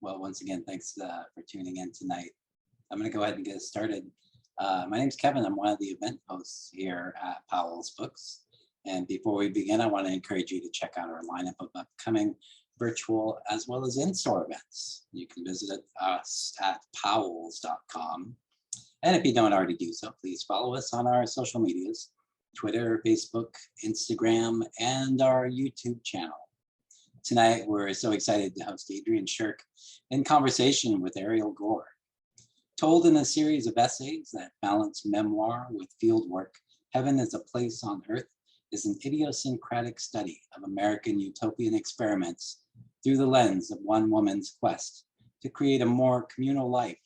Well, once again, thanks for tuning in tonight. I'm going to go ahead and get started. My name's Kevin. I'm one of the event hosts here at Powell's Books. And before we begin, I want to encourage you to check out our lineup of upcoming virtual as well as in-store events. You can visit us at powells.com. And if you don't already do so, please follow us on our social medias, Twitter, Facebook, Instagram, and our YouTube channel. Tonight, we're so excited to host Adrian Shirk in conversation with Ariel Gore. Told in a series of essays that balance memoir with fieldwork, Heaven is a Place on Earth is an idiosyncratic study of American utopian experiments through the lens of one woman's quest to create a more communal life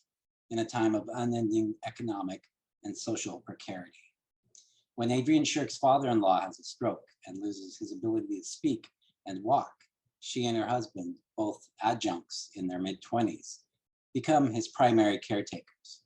in a time of unending economic and social precarity. When Adrian Shirk's father-in-law has a stroke and loses his ability to speak and walk, she and her husband, both adjuncts in their mid-20s, become his primary caretakers.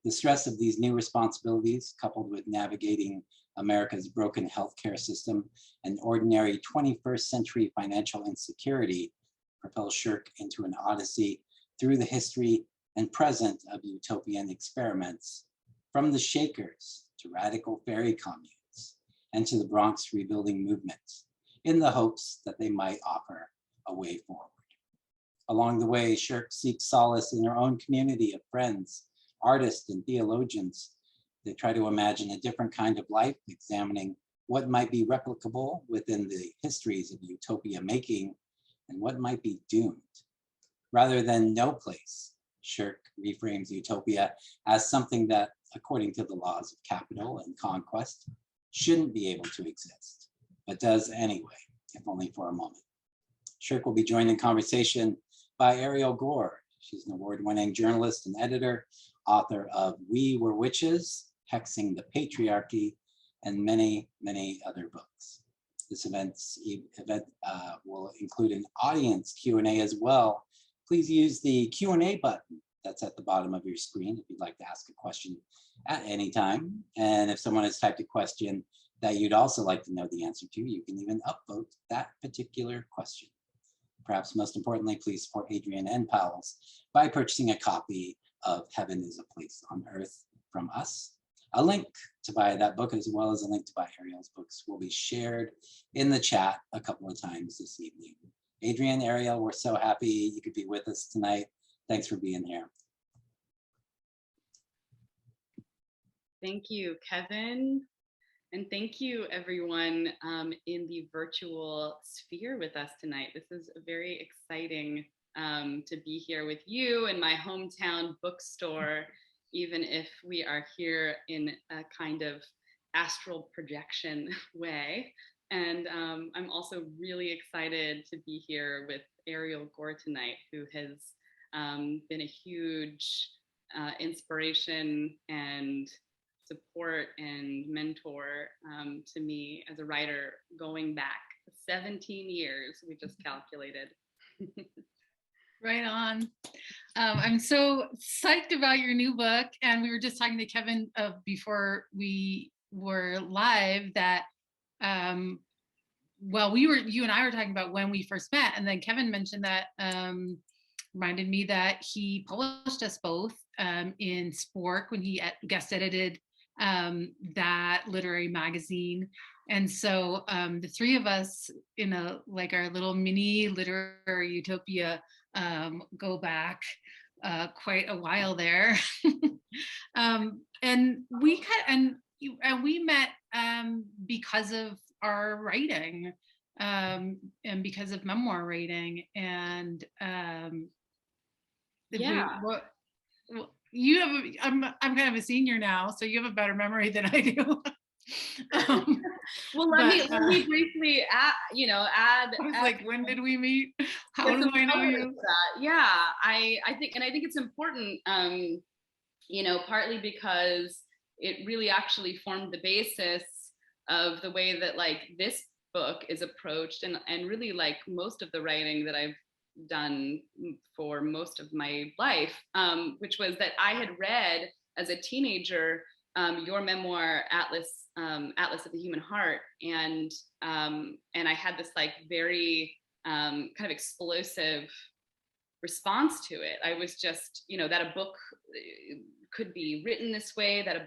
The stress of these new responsibilities, coupled with navigating America's broken healthcare system and ordinary 21st century financial insecurity, propels Shirk into an odyssey through the history and present of utopian experiments, from the Shakers to radical faerie communes and to the Bronx rebuilding movement, in the hopes that they might offer a way forward. Along the way, Shirk seeks solace in her own community of friends, artists, and theologians. They try to imagine a different kind of life, examining what might be replicable within the histories of utopia-making and what might be doomed. Rather than no place, Shirk reframes utopia as something that, according to the laws of capital and conquest, shouldn't be able to exist, but does anyway, if only for a moment. Shirk will be joined in conversation by Ariel Gore. She's an award-winning journalist and editor, author of We Were Witches, Hexing the Patriarchy, and many, many other books. This event will include an audience Q&A as well. Please use the Q&A button that's at the bottom of your screen if you'd like to ask a question at any time. And if someone has typed a question that you'd also like to know the answer to, you can even upvote that particular question. Perhaps most importantly, please support Adrian and Powell's by purchasing a copy of Heaven is a Place on Earth from us. A link to buy that book, as well as a link to buy Ariel's books, will be shared in the chat a couple of times this evening. Adrian, Ariel, we're so happy you could be with us tonight. Thanks for being here. Thank you, Kevin. And thank you, everyone in the virtual sphere with us tonight. This is very exciting to be here with you in my hometown bookstore, even if we are here in a kind of astral projection way. And I'm also really excited to be here with Ariel Gore tonight, who has been a huge inspiration and support and mentor to me as a writer, going back 17 years, we just calculated. Right on. I'm so psyched about your new book. And we were just talking to Kevin before we were live that, well, you and I were talking about when we first met. And then Kevin mentioned that, reminded me that he published us both in Spork when he guest edited that literary magazine. And so the three of us in our little mini literary utopia go back quite a while there. And we met because of our writing and because of memoir writing. And you have I'm kind of a senior now, so you have a better memory than I do. Well, let me briefly add. I was like, when did we meet? How do I know you? Yeah, I think it's important, partly because it really actually formed the basis of the way that this book is approached, and really most of the writing that I've done for most of my life, which was that I had read as a teenager your memoir, Atlas of the Human Heart, and I had this very kind of explosive response to it. I was just, that a book could be written this way, that a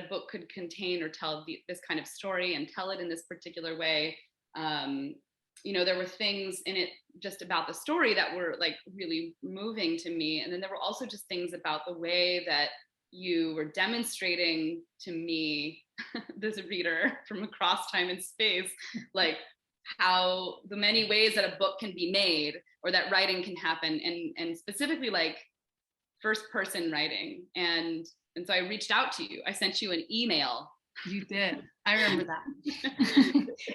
book could contain or tell this kind of story and tell it in this particular way. There were things in it just about the story that were like really moving to me. And then there were also just things about the way that you were demonstrating to me, this reader from across time and space, like how the many ways that a book can be made or that writing can happen, and specifically like first person writing. And so I reached out to you. I sent you an email. You did. I remember that.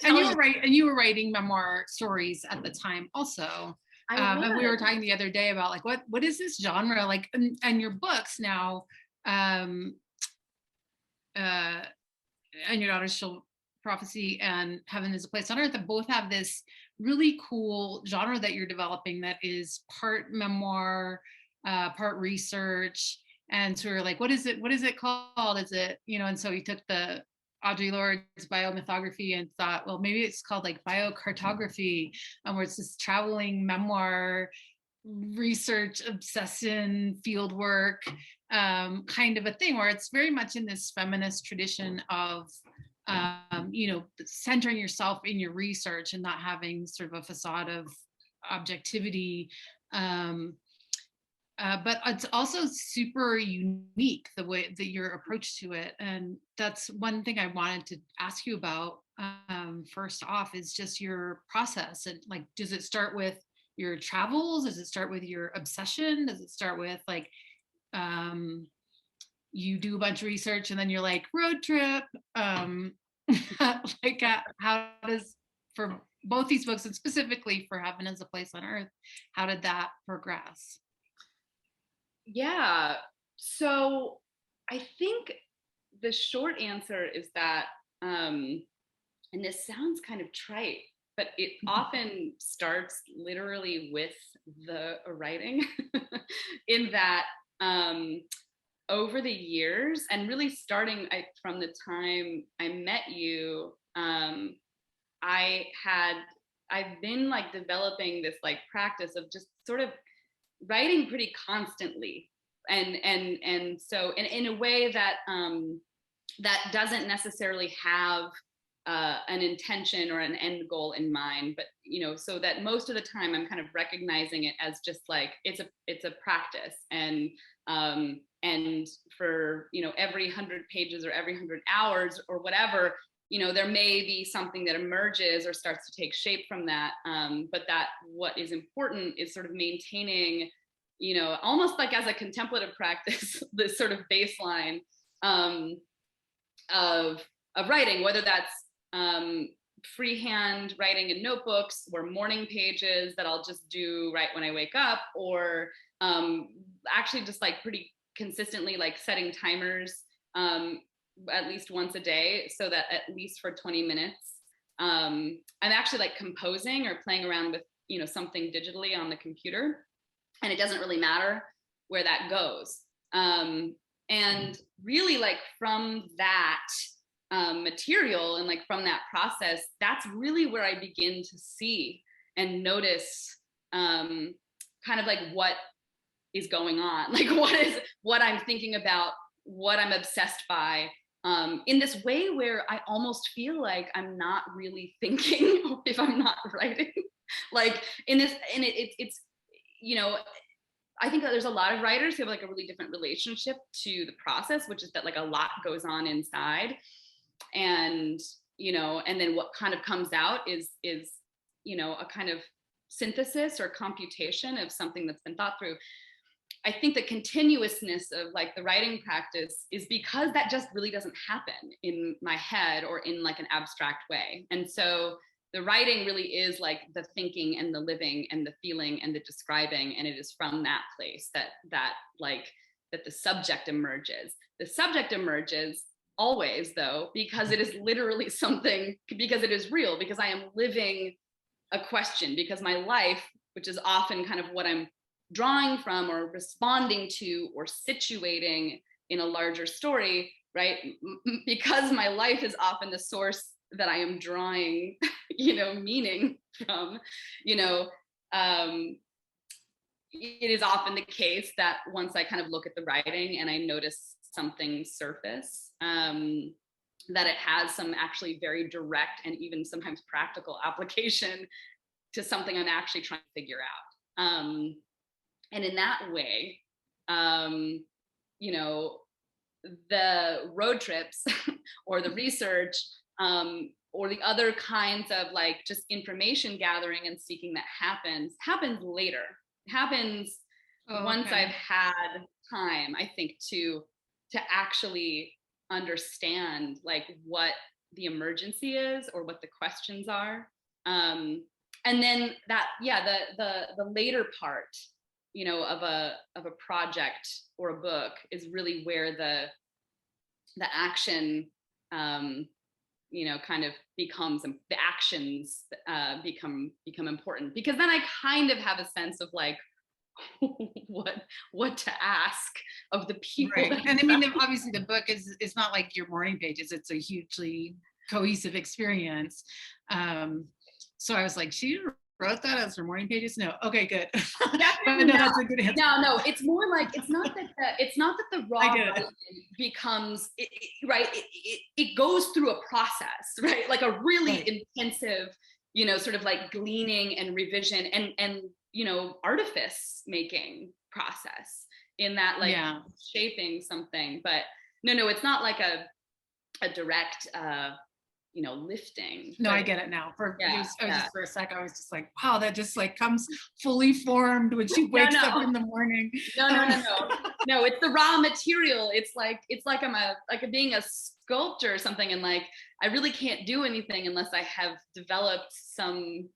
And you were writing memoir stories at the time also. And we were talking the other day about like what is this genre like, and your books now, and Your Daughters Shall Prophesy and Heaven is a Place on Earth, that both have this really cool genre that you're developing that is part memoir, part research. And so we were like, what is it called? Is it, and so we took the Audre Lorde's biomythography and thought, well, maybe it's called like biocartography, where it's this traveling memoir, research, obsession, fieldwork, kind of a thing, where it's very much in this feminist tradition of, centering yourself in your research and not having sort of a facade of objectivity. But it's also super unique, the way that your approach to it. And that's one thing I wanted to ask you about first off, is just your process. And like, does it start with your travels? Does it start with your obsession? Does it start with like, you do a bunch of research and then you're like, road trip? How does, for both these books and specifically for Heaven is a Place on Earth, how did that progress? Yeah, so I think the short answer is that, and this sounds kind of trite, but it often starts literally with the writing, in that over the years, and really starting from the time I met you, I've been like developing this like practice of just sort of writing pretty constantly, and so in a way that that doesn't necessarily have an intention or an end goal in mind, but so that most of the time I'm kind of recognizing it as just like it's a practice, and for every 100 pages or every 100 hours or whatever, there may be something that emerges or starts to take shape from that, but that what is important is sort of maintaining, almost like as a contemplative practice, this sort of baseline of writing, whether that's freehand writing in notebooks or morning pages that I'll just do right when I wake up, or actually just like pretty consistently like setting timers at least once a day, so that at least for 20 minutes I'm actually like composing or playing around with something digitally on the computer, and it doesn't really matter where that goes, and really like from that material and like from that process, that's really where I begin to see and notice kind of like what is going on, like what I'm thinking about, what I'm obsessed by, in this way where I almost feel like I'm not really thinking if I'm not writing. Like it's I think that there's a lot of writers who have like a really different relationship to the process, which is that like a lot goes on inside, and and then what kind of comes out is a kind of synthesis or computation of something that's been thought through. I think the continuousness of like the writing practice is because that just really doesn't happen in my head or in like an abstract way. And so the writing really is like the thinking and the living and the feeling and the describing, and it is from that place that the subject emerges. The subject emerges always, though, because it is literally something, because it is real, because I am living a question, because my life, which is often kind of what I'm drawing from or responding to or situating in a larger story, right? Because my life is often the source that I am drawing, meaning from, it is often the case that once I kind of look at the writing and I notice something surface, that it has some actually very direct and even sometimes practical application to something I'm actually trying to figure out. And in that way, you know, the road trips or the research, or the other kinds of like just information gathering and seeking that happens later. It happens once I've had time, I think, to actually understand like what the emergency is or what the questions are. And then that, the later part, you know, of a project or a book is really where the action, you know, kind of becomes, the actions become important, because then I kind of have a sense of like what to ask of the people. Right. And I mean, obviously the book is not like your morning pages. It's a hugely cohesive experience. So I was like, she wrote that as her morning pages? No. Okay, good. Definitely no, that's a good answer. No, it's more like, it's not that the raw writing becomes, right? It goes through a process, right? Like a really intensive, you know, sort of like gleaning and revision and you know, artifice making process in that, like shaping something. But no, it's not like a direct, you know, lifting. No, I get it now. For a sec, I was just like, wow, that just like comes fully formed when she wakes up in the morning. No, it's the raw material. It's like I'm being a sculptor or something, and like I really can't do anything unless I have developed some,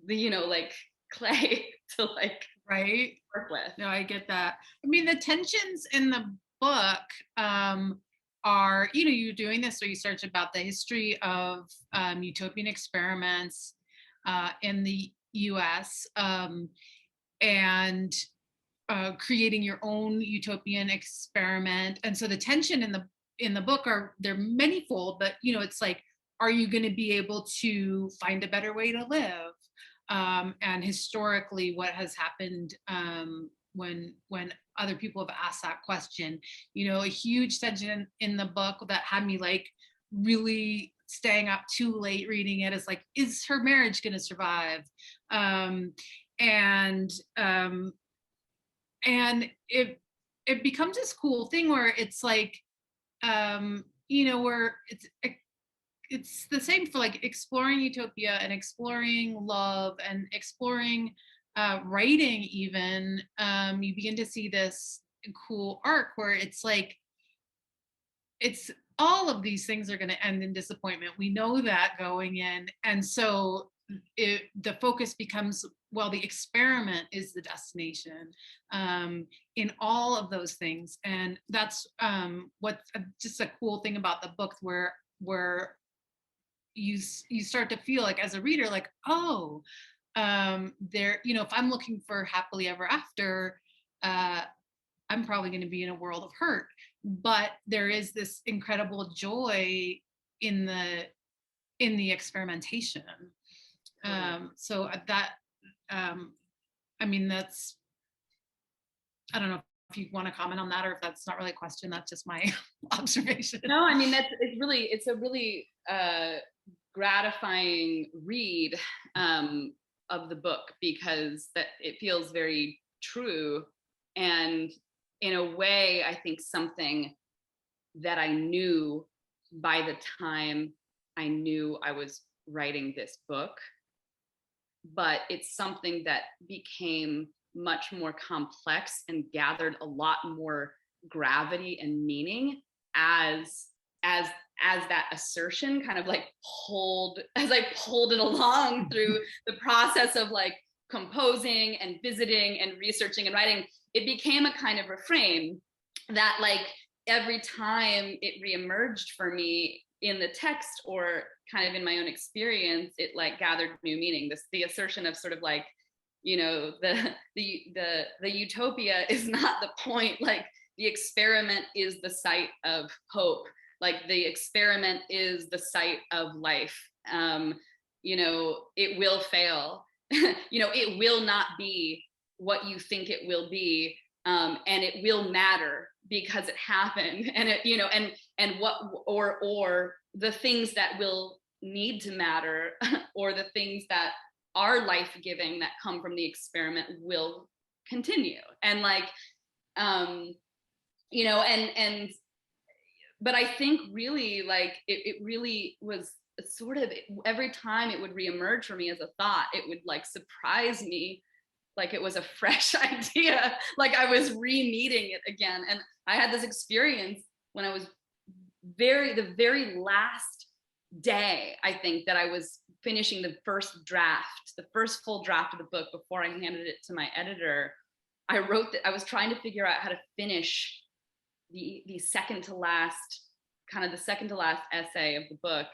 you know, like clay to like work with. No, I get that. I mean, the tensions in the book are, you know, you're doing this research about the history of utopian experiments in the US, and creating your own utopian experiment. And so the tension in the book they're manifold, but you know, it's like, are you going to be able to find a better way to live? And historically, what has happened when other people have asked that question? You know, a huge tension in the book that had me like really staying up too late reading it is like, is her marriage going to survive? And it becomes this cool thing where it's like, you know, where it's the same for like exploring utopia and exploring love and exploring writing even. You begin to see this cool arc where it's like, it's all of these things are going to end in disappointment. We know that going in. And so the focus becomes, well, the experiment is the destination in all of those things. And that's what's just a cool thing about the book, where you start to feel like as a reader, like, oh, there, you know, if I'm looking for happily ever after, I'm probably going to be in a world of hurt. But there is this incredible joy in the experimentation. So that, I mean, that's, I don't know if you want to comment on that, or if that's not really a question, that's just my observation. No, I mean, it's a really gratifying read of the book, because that it feels very true, and in a way, I think something that I knew by the time I knew I was writing this book, but it's something that became much more complex and gathered a lot more gravity and meaning as that assertion kind of like as I pulled it along through the process of like composing and visiting and researching and writing. It became a kind of reframe that like every time it reemerged for me in the text or kind of in my own experience, it like gathered new meaning. The assertion of sort of like, you know, the utopia is not the point, like the experiment is the site of hope, like the experiment is the site of life. You know, it will fail. You know, it will not be what you think it will be, and it will matter because it happened, and it, and what, or the things that will need to matter, or the things that are life-giving that come from the experiment will continue. And like, but I think really, like, it really was sort of, every time it would reemerge for me as a thought, it would like surprise me, like it was a fresh idea, like I was re-meeting it again. And I had this experience when I was the very last day, I think, that I was finishing the first full draft of the book before I handed it to my editor. I wrote that I was trying to figure out how to finish the second to last essay of the book,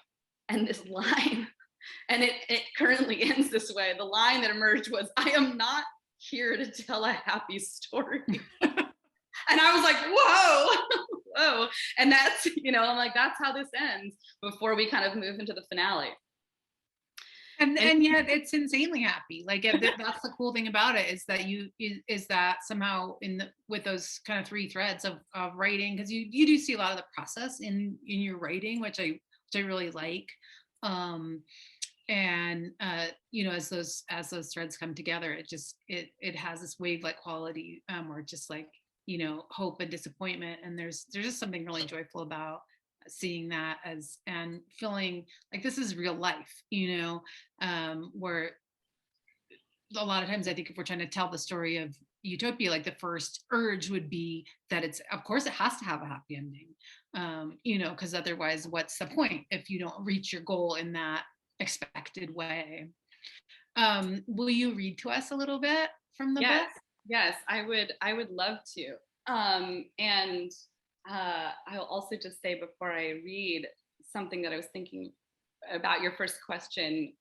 and this line, and it currently ends this way. The line that emerged was, "I am not here to tell a happy story." And I was like, whoa. And that's, I'm like, that's how this ends before we kind of move into the finale. And yet it's insanely happy. Like that's the cool thing about it, is that somehow with those kind of three threads of writing, because you do see a lot of the process in your writing, which I really like. And as those threads come together, it has this wave-like quality, where just like, hope and disappointment, and there's just something really joyful about seeing that and feeling like this is real life, where a lot of times I think if we're trying to tell the story of utopia, like the first urge would be that of course it has to have a happy ending, because otherwise what's the point if you don't reach your goal in that expected way. Will you read to us a little bit from the book? Yes, I would love to. And I'll also just say before I read, something that I was thinking about your first question,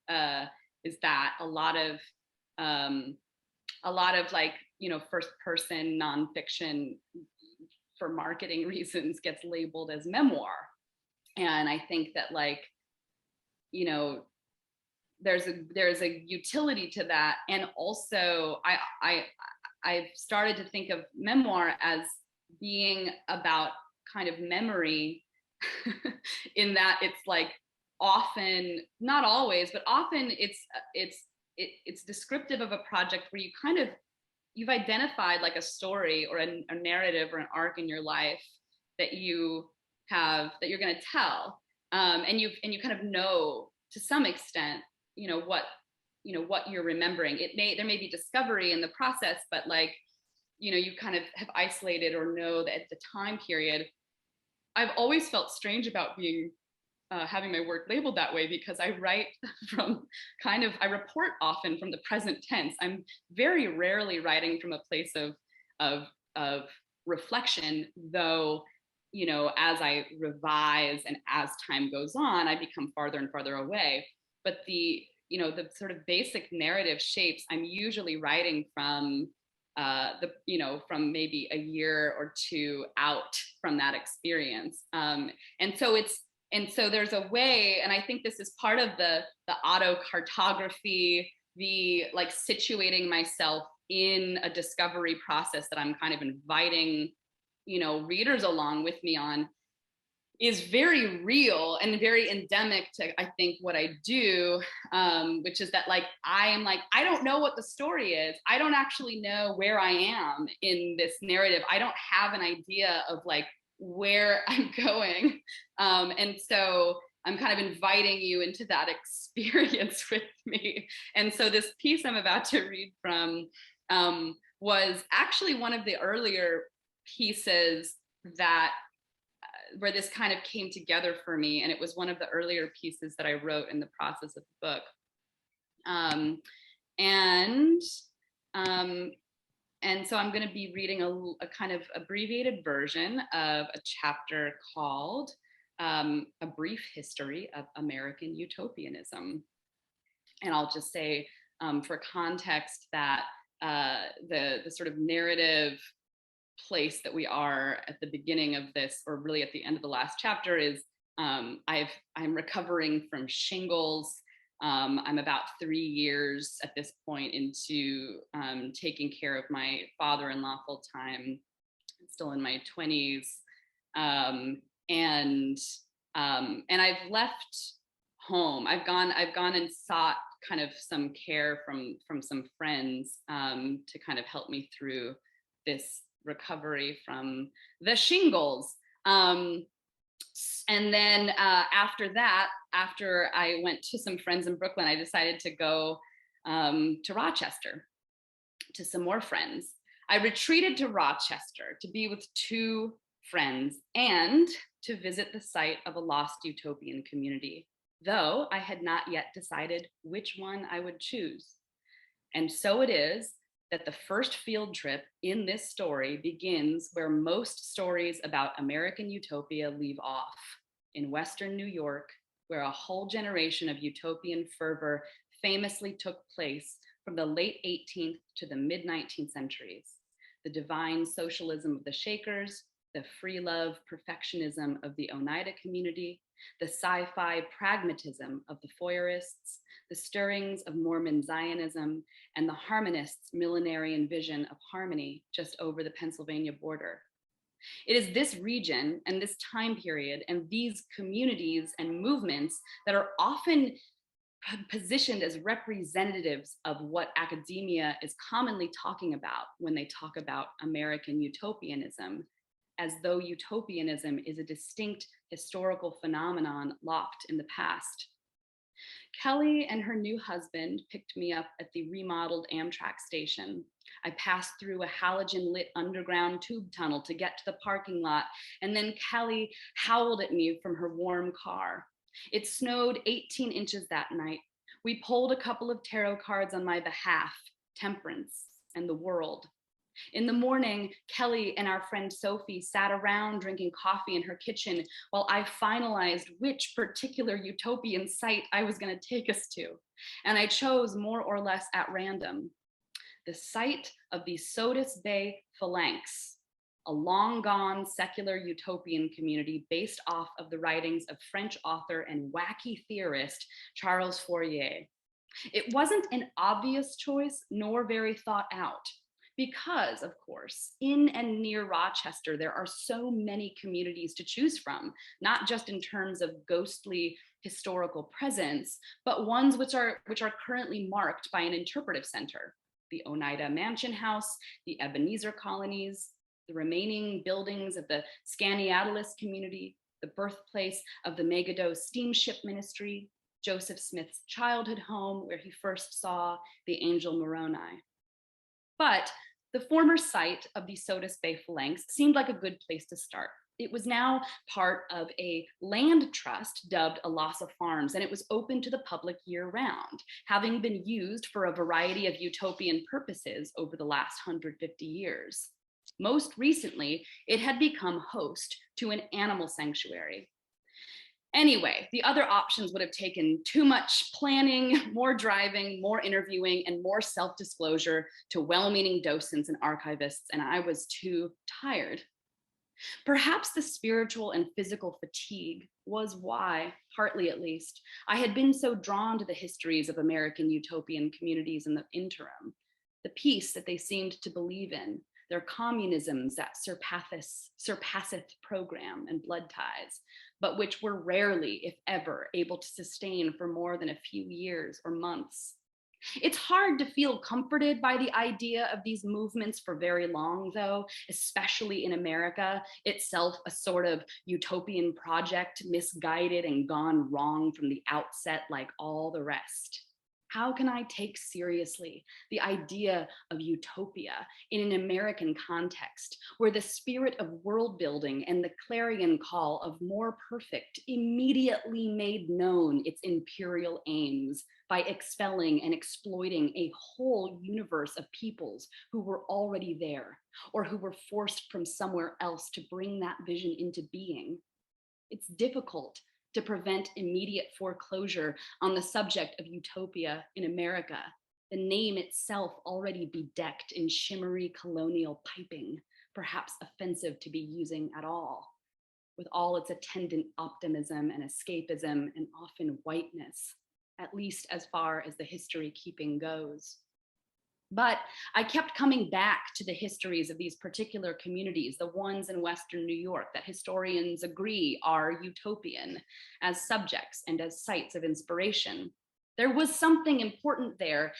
is that a lot of like, first person nonfiction for marketing reasons gets labeled as memoir. And I think that, like, there's a utility to that. And also I've started to think of memoir as being about kind of memory, in that it's like often, not always, but often it's descriptive of a project where you've identified like a story or a narrative or an arc in your life that you're going to tell, and you kind of know to some extent, what you're remembering. There may be discovery in the process, but like, you kind of have isolated or know that at the time period. I've always felt strange about being having my work labeled that way, because I write I report often from the present tense. I'm very rarely writing from a place of reflection, though, as I revise and as time goes on, I become farther and farther away. But the sort of basic narrative shapes, I'm usually writing from from maybe a year or two out from that experience. And so there's a way, and I think this is part of the autocartography, the like situating myself in a discovery process that I'm kind of inviting, readers along with me on, is very real and very endemic to, I think, what I do, which is that, like, I'm like, I don't know what the story is. I don't actually know where I am in this narrative. I don't have an idea of like where I'm going. And so I'm kind of inviting you into that experience with me. And so this piece I'm about to read from was actually one of the earlier pieces that where this kind of came together for me. And it was one of the earlier pieces that I wrote in the process of the book. And so I'm going to be reading a kind of abbreviated version of a chapter called A Brief History of American Utopianism. And I'll just say, for context, that the sort of narrative place that we are at the beginning of this, or really at the end of the last chapter, is I'm recovering from shingles. I'm about 3 years at this point into taking care of my father-in-law full time. I'm still in my 20s, and I've left home. I've gone and sought kind of some care from some friends to kind of help me through this recovery from the shingles. And then after that, after I went to some friends in Brooklyn, I decided to go to Rochester to some more friends. I retreated to Rochester to be with 2 friends and to visit the site of a lost utopian community, though I had not yet decided which one I would choose. And so it is that the first field trip in this story begins where most stories about American utopia leave off, in Western New York, where a whole generation of utopian fervor famously took place from the late 18th to the mid-19th centuries. The divine socialism of the Shakers, the free love perfectionism of the Oneida community, the sci-fi pragmatism of the Fourierists, the stirrings of Mormon Zionism, and the harmonists' millenarian vision of harmony just over the Pennsylvania border. It is this region and this time period and these communities and movements that are often positioned as representatives of what academia is commonly talking about when they talk about American utopianism, as though utopianism is a distinct historical phenomenon locked in the past. Kelly and her new husband picked me up at the remodeled Amtrak station. I passed through a halogen-lit underground tube tunnel to get to the parking lot, and then Kelly howled at me from her warm car. It snowed 18 inches that night. We pulled a couple of tarot cards on my behalf, temperance and the world. In the morning, Kelly and our friend Sophie sat around drinking coffee in her kitchen while I finalized which particular utopian site I was going to take us to. And I chose more or less at random the site of the Sodus Bay Phalanx, a long gone secular utopian community based off of the writings of French author and wacky theorist Charles Fourier. It wasn't an obvious choice nor very thought out. Because, of course, in and near Rochester, there are so many communities to choose from, not just in terms of ghostly historical presence, but ones which are currently marked by an interpretive center. The Oneida Mansion House, the Ebenezer colonies, the remaining buildings of the Skaneateles community, the birthplace of the Megiddo Steamship Ministry, Joseph Smith's childhood home where he first saw the angel Moroni. But the former site of the Sodus Bay Phalanx seemed like a good place to start. It was now part of a land trust dubbed Alasa Farms, and it was open to the public year-round, having been used for a variety of utopian purposes over the last 150 years. Most recently, it had become host to an animal sanctuary. Anyway, the other options would have taken too much planning, more driving, more interviewing, and more self-disclosure to well-meaning docents and archivists, and I was too tired. Perhaps the spiritual and physical fatigue was why, partly at least, I had been so drawn to the histories of American utopian communities in the interim, the peace that they seemed to believe in, their communisms that surpasseth program and blood ties, but which were rarely, if ever, able to sustain for more than a few years or months. It's hard to feel comforted by the idea of these movements for very long, though, especially in America, itself a sort of utopian project, misguided and gone wrong from the outset like all the rest. How can I take seriously the idea of utopia in an American context where the spirit of world building and the clarion call of more perfect immediately made known its imperial aims by expelling and exploiting a whole universe of peoples who were already there or who were forced from somewhere else to bring that vision into being? It's difficult to prevent immediate foreclosure on the subject of utopia in America, the name itself already bedecked in shimmery colonial piping, perhaps offensive to be using at all, with all its attendant optimism and escapism and often whiteness. at least as far as the history keeping goes. But I kept coming back to the histories of these particular communities, the ones in Western New York that historians agree are utopian as subjects and as sites of inspiration. There was something important there,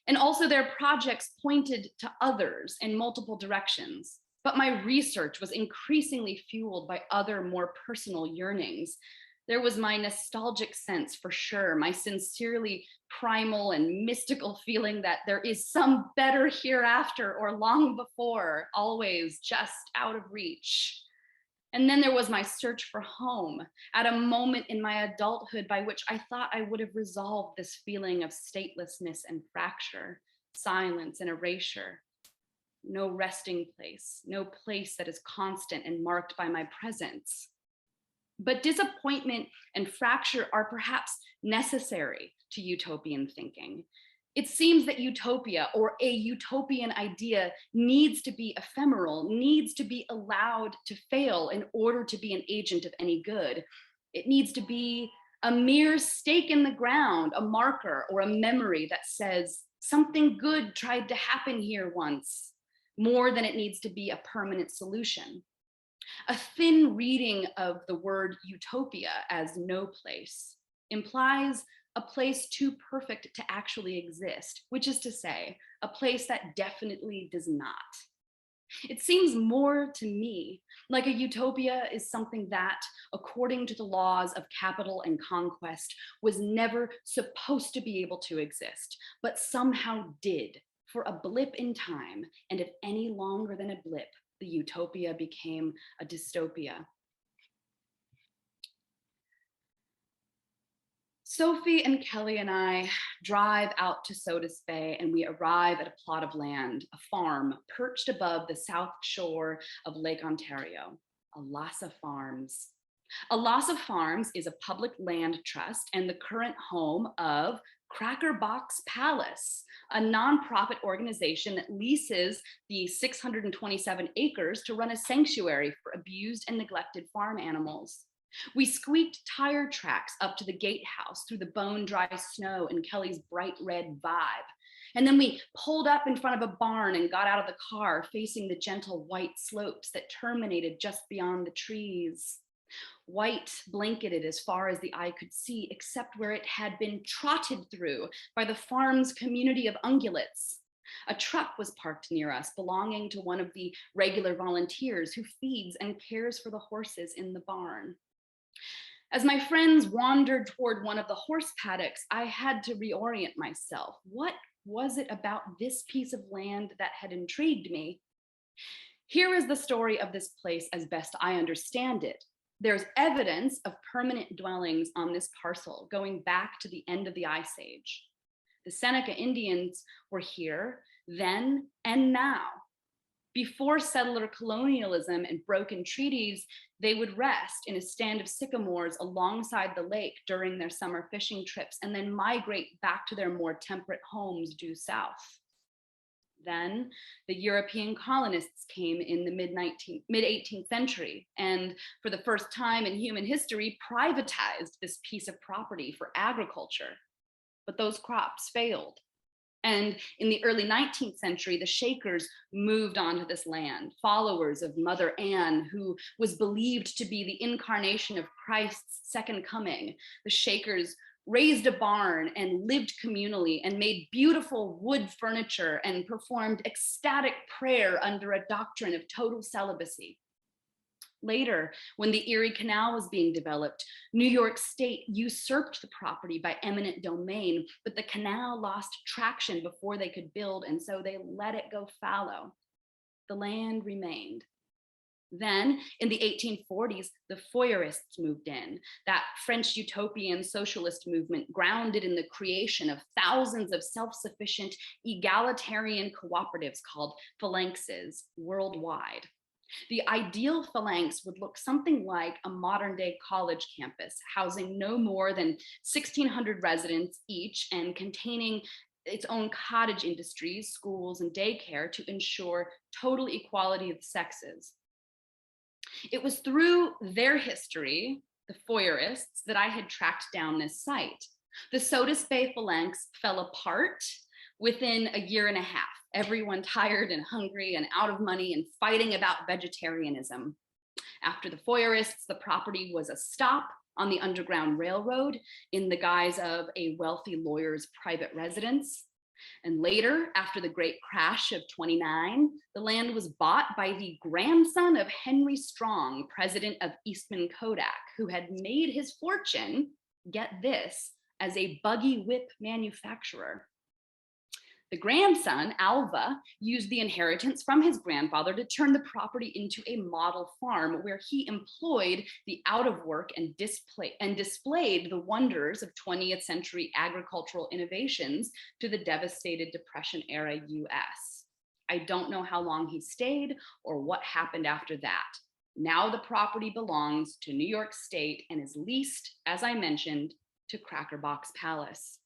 and also their projects pointed to others in multiple directions. But my research was increasingly fueled by other more personal yearnings. There was my nostalgic sense, for sure, my sincerely primal and mystical feeling that there is some better hereafter or long before, always just out of reach. And then there was my search for home at a moment in my adulthood by which I thought I would have resolved this feeling of statelessness and fracture, silence and erasure. No resting place, no place that is constant and marked by my presence. But disappointment and fracture are perhaps necessary to utopian thinking. It seems that utopia, or a utopian idea, needs to be ephemeral, needs to be allowed to fail in order to be an agent of any good. It needs to be a mere stake in the ground, a marker or a memory that says something good tried to happen here once, more than it needs to be a permanent solution. A thin reading of the word utopia as no place implies a place too perfect to actually exist, which is to say, a place that definitely does not. It seems more to me like a utopia is something that, according to the laws of capital and conquest, was never supposed to be able to exist, but somehow did for a blip in time, and if any longer than a blip, the utopia became a dystopia. Sophie and Kelly and I drive out to Sodus Bay, and we arrive at a plot of land, a farm perched above the south shore of Lake Ontario, Alassa Farms. Alassa Farms is a public land trust and the current home of Cracker Box Palace, a nonprofit organization that leases the 627 acres to run a sanctuary for abused and neglected farm animals. We squeaked tire tracks up to the gatehouse through the bone-dry snow and Kelly's bright red vibe. And then we pulled up in front of a barn and got out of the car facing the gentle white slopes that terminated just beyond the trees. White blanketed as far as the eye could see, except where it had been trotted through by the farm's community of ungulates. A truck was parked near us, belonging to one of the regular volunteers who feeds and cares for the horses in the barn. As my friends wandered toward one of the horse paddocks, I had to reorient myself. What was it about this piece of land that had intrigued me? Here is the story of this place as best I understand it. There's evidence of permanent dwellings on this parcel going back to the end of the Ice Age. The Seneca Indians were here then and now. Before settler colonialism and broken treaties, they would rest in a stand of sycamores alongside the lake during their summer fishing trips and then migrate back to their more temperate homes due south. Then the European colonists came in the mid-18th century and for the first time in human history privatized this piece of property for agriculture. But those crops failed. And in the early 19th century, the Shakers moved onto this land, followers of Mother Anne, who was believed to be the incarnation of Christ's second coming. The Shakers raised a barn and lived communally and made beautiful wood furniture and performed ecstatic prayer under a doctrine of total celibacy. Later, when the Erie Canal was being developed, New York State usurped the property by eminent domain, but the canal lost traction before they could build, and so they let it go fallow. The land remained. Then, in the 1840s, the Fourierists moved in, that French utopian socialist movement grounded in the creation of thousands of self-sufficient egalitarian cooperatives called phalanxes worldwide. The ideal phalanx would look something like a modern-day college campus, housing no more than 1,600 residents each and containing its own cottage industries, schools, and daycare to ensure total equality of the sexes. It was through their history, the Fourierists, that I had tracked down this site. The Sodus Bay phalanx fell apart within a year and a half. Everyone tired and hungry and out of money and fighting about vegetarianism. After the Fourierists, the property was a stop on the Underground Railroad in the guise of a wealthy lawyer's private residence. And later, after the great crash of '29, the land was bought by the grandson of Henry Strong, president of Eastman Kodak, who had made his fortune, get this, as a buggy whip manufacturer. The grandson, Alva, used the inheritance from his grandfather to turn the property into a model farm where he employed the out of work and displayed the wonders of 20th century agricultural innovations to the devastated Depression era US. I don't know how long he stayed or what happened after that. Now the property belongs to New York State and is leased, as I mentioned, to Cracker Box Palace.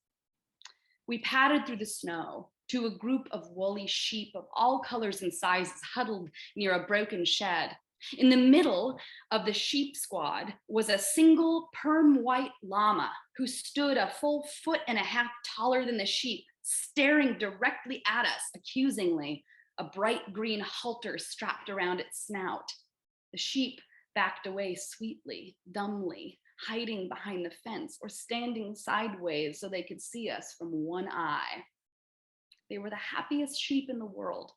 We padded through the snow to a group of woolly sheep of all colors and sizes huddled near a broken shed. In the middle of the sheep squad was a single perm white llama who stood a full foot and a half taller than the sheep, staring directly at us accusingly, a bright green halter strapped around its snout. The sheep backed away sweetly, dumbly, hiding behind the fence or standing sideways so they could see us from one eye. They were the happiest sheep in the world.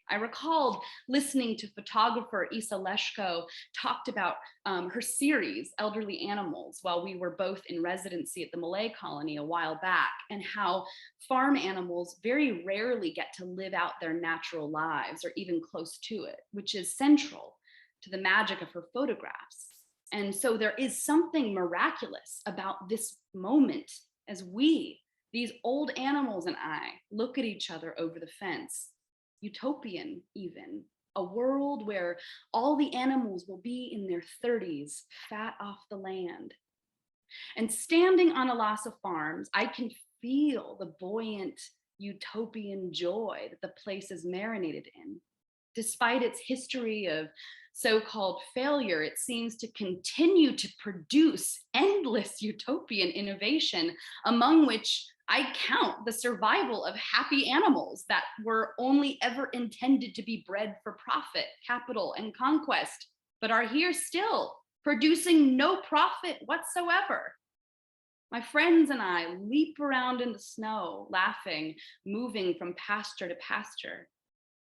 I recalled listening to photographer Isa Leshko talked about her series, Elderly Animals, while we were both in residency at the Malay colony a while back, and how farm animals very rarely get to live out their natural lives or even close to it, which is central to the magic of her photographs. And so there is something miraculous about this moment as we, these old animals and I, look at each other over the fence. Utopian even, a world where all the animals will be in their 30s, fat off the land. And standing on Alasa Farms, I can feel the buoyant utopian joy that the place is marinated in. Despite its history of so-called failure, it seems to continue to produce endless utopian innovation, among which I count the survival of happy animals that were only ever intended to be bred for profit, capital, and conquest, but are here still, producing no profit whatsoever. My friends and I leap around in the snow, laughing, moving from pasture to pasture.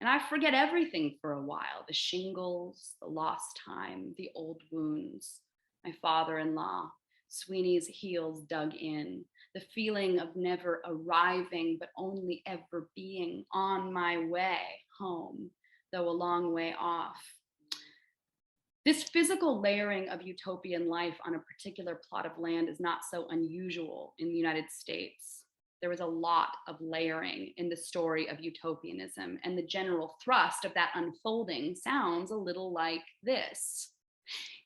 And I forget everything for a while, the shingles, the lost time, the old wounds, my father-in-law, Sweeney's heels dug in, the feeling of never arriving, but only ever being on my way home, though a long way off. This physical layering of utopian life on a particular plot of land is not so unusual in the United States. There was a lot of layering in the story of utopianism, and the general thrust of that unfolding sounds a little like this.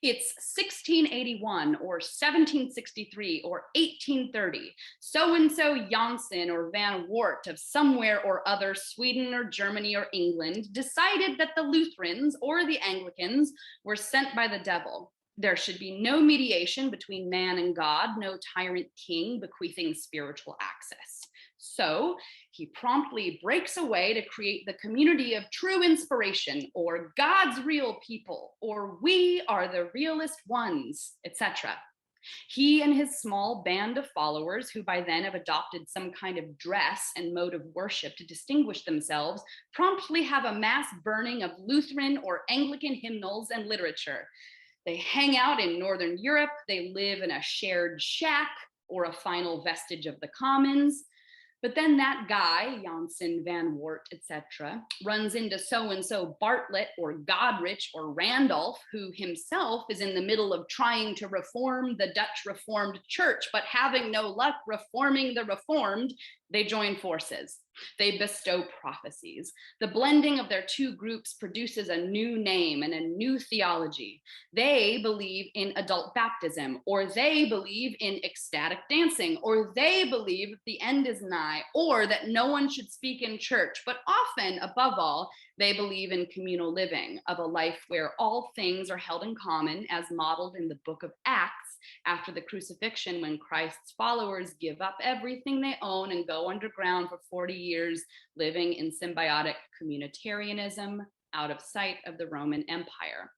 It's 1681 or 1763 or 1830. So-and-so Janssen or Van Wart of somewhere or other, Sweden or Germany or England, decided that the Lutherans or the Anglicans were sent by the devil. There should be no mediation between man and God, no tyrant king bequeathing spiritual access. So he promptly breaks away to create the community of true inspiration, or God's real people, or we are the realist ones, etc. He and his small band of followers, who by then have adopted some kind of dress and mode of worship to distinguish themselves, promptly have a mass burning of Lutheran or Anglican hymnals and literature. They hang out in Northern Europe, they live in a shared shack or a final vestige of the commons. But then that guy, Janssen, Van Wart, etc., runs into so-and-so Bartlett or Godrich or Randolph, who himself is in the middle of trying to reform the Dutch Reformed Church, but having no luck reforming the Reformed They join forces. They bestow prophecies. The blending of their two groups produces a new name and a new theology. They believe in adult baptism, or they believe in ecstatic dancing, or they believe that the end is nigh, or that no one should speak in church. But often, above all, they believe in communal living, of a life where all things are held in common, as modeled in the book of Acts, after the crucifixion, when Christ's followers give up everything they own and go underground for 40 years, living in symbiotic communitarianism out of sight of the Roman Empire.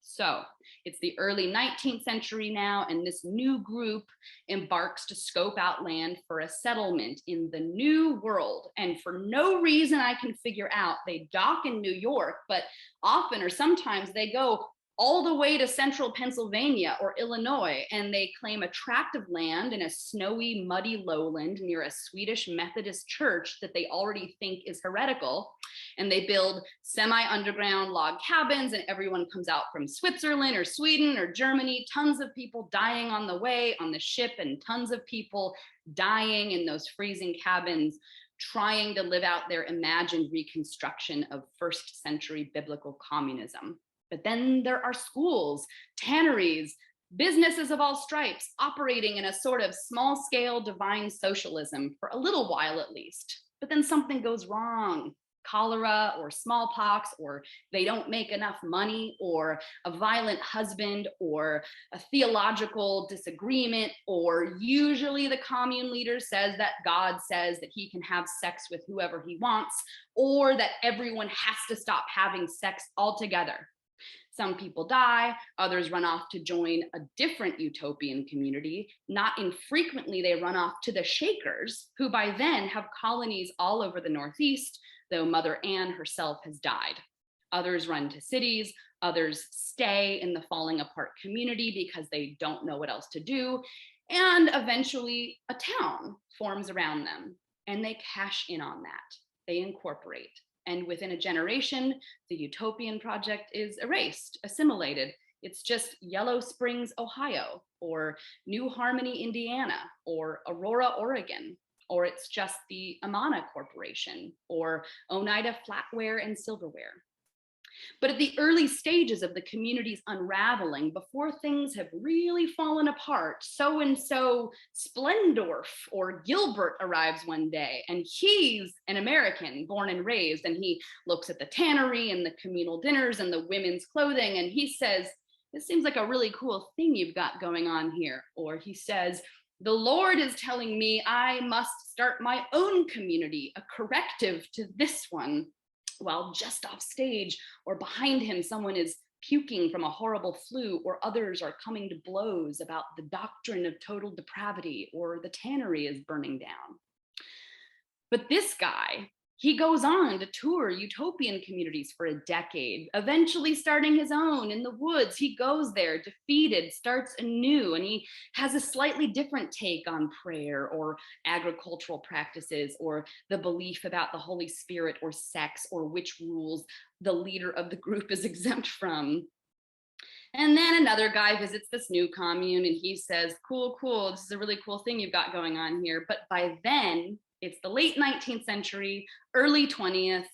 So it's the early 19th century now, and this new group embarks to scope out land for a settlement in the New World. And for no reason I can figure out, they dock in New York, but often or sometimes they go all the way to central Pennsylvania or Illinois, and they claim a tract of land in a snowy, muddy lowland near a Swedish Methodist church that they already think is heretical. And they build semi-underground log cabins, and everyone comes out from Switzerland or Sweden or Germany, tons of people dying on the way on the ship, and tons of people dying in those freezing cabins, trying to live out their imagined reconstruction of first century biblical communism. But then there are schools, tanneries, businesses of all stripes operating in a sort of small scale divine socialism for a little while at least. But then something goes wrong. Cholera or smallpox, or they don't make enough money, or a violent husband, or a theological disagreement, or usually the commune leader says that God says that he can have sex with whoever he wants, or that everyone has to stop having sex altogether. Some people die, others run off to join a different utopian community. Not infrequently, they run off to the Shakers, who by then have colonies all over the Northeast, though Mother Anne herself has died. Others run to cities, others stay in the falling apart community because they don't know what else to do, and eventually a town forms around them, and they cash in on that. They incorporate. And within a generation, the utopian project is erased, assimilated. It's just Yellow Springs, Ohio, or New Harmony, Indiana, or Aurora, Oregon, or it's just the Amana Corporation, or Oneida Flatware and Silverware. But at the early stages of the community's unraveling, before things have really fallen apart, so-and-so Splendorf or Gilbert arrives one day, and he's an American born and raised, and he looks at the tannery and the communal dinners and the women's clothing, and he says, "This seems like a really cool thing you've got going on here." Or he says, "The Lord is telling me I must start my own community, a corrective to this one." While just off stage or behind him, someone is puking from a horrible flu, or others are coming to blows about the doctrine of total depravity, or the tannery is burning down. But this guy, he goes on to tour utopian communities for a decade, eventually starting his own in the woods. He goes there defeated, starts anew, and he has a slightly different take on prayer or agricultural practices, or the belief about the Holy Spirit or sex, or which rules the leader of the group is exempt from. And then another guy visits this new commune and he says, "Cool, cool, this is a really cool thing you've got going on here." But by then, it's the late 19th century, early 20th,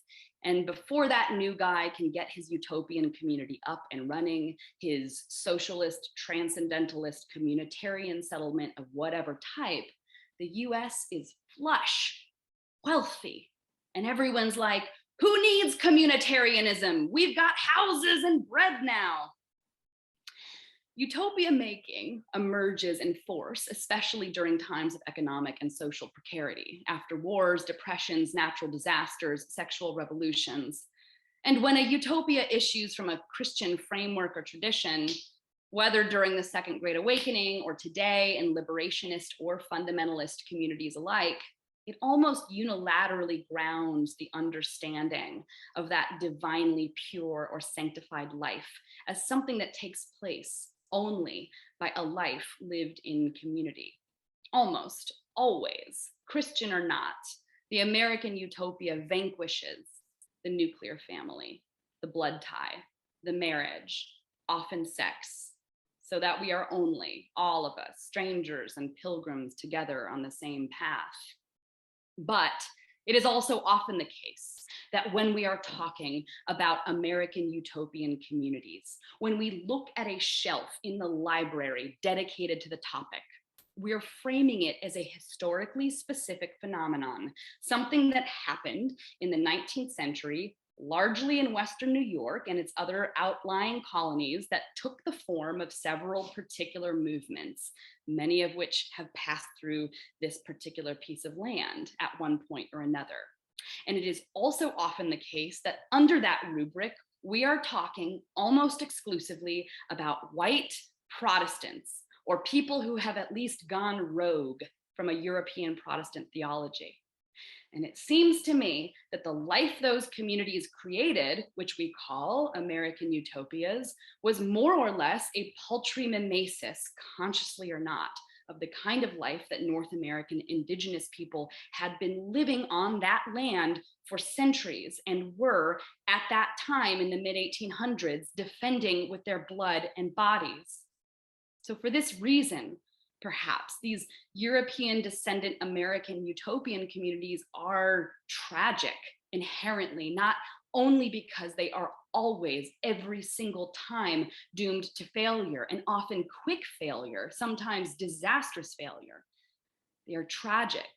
and before that new guy can get his utopian community up and running, his socialist, transcendentalist, communitarian settlement of whatever type, the US is flush, wealthy, and everyone's like, "Who needs communitarianism? We've got houses and bread now." Utopia making emerges in force, especially during times of economic and social precarity, after wars, depressions, natural disasters, sexual revolutions. And when a utopia issues from a Christian framework or tradition, whether during the Second Great Awakening or today in liberationist or fundamentalist communities alike, it almost unilaterally grounds the understanding of that divinely pure or sanctified life as something that takes place only by a life lived in community. Almost always, Christian or not, the American utopia vanquishes the nuclear family, the blood tie, the marriage, often sex, so that we are only, all of us, strangers and pilgrims together on the same path. But it is also often the case that when we are talking about American utopian communities, when we look at a shelf in the library dedicated to the topic, we're framing it as a historically specific phenomenon, something that happened in the 19th century, largely in Western New York and its other outlying colonies, that took the form of several particular movements, many of which have passed through this particular piece of land at one point or another. And it is also often the case that under that rubric, we are talking almost exclusively about white Protestants, or people who have at least gone rogue from a European Protestant theology. And it seems to me that the life those communities created, which we call American utopias, was more or less a paltry mimesis, consciously or not, of the kind of life that North American indigenous people had been living on that land for centuries and were, at that time in the mid-1800s, defending with their blood and bodies. So for this reason, perhaps these European descendant American utopian communities are tragic inherently, not only because they are always, every single time, doomed to failure, and often quick failure, sometimes disastrous failure. They are tragic,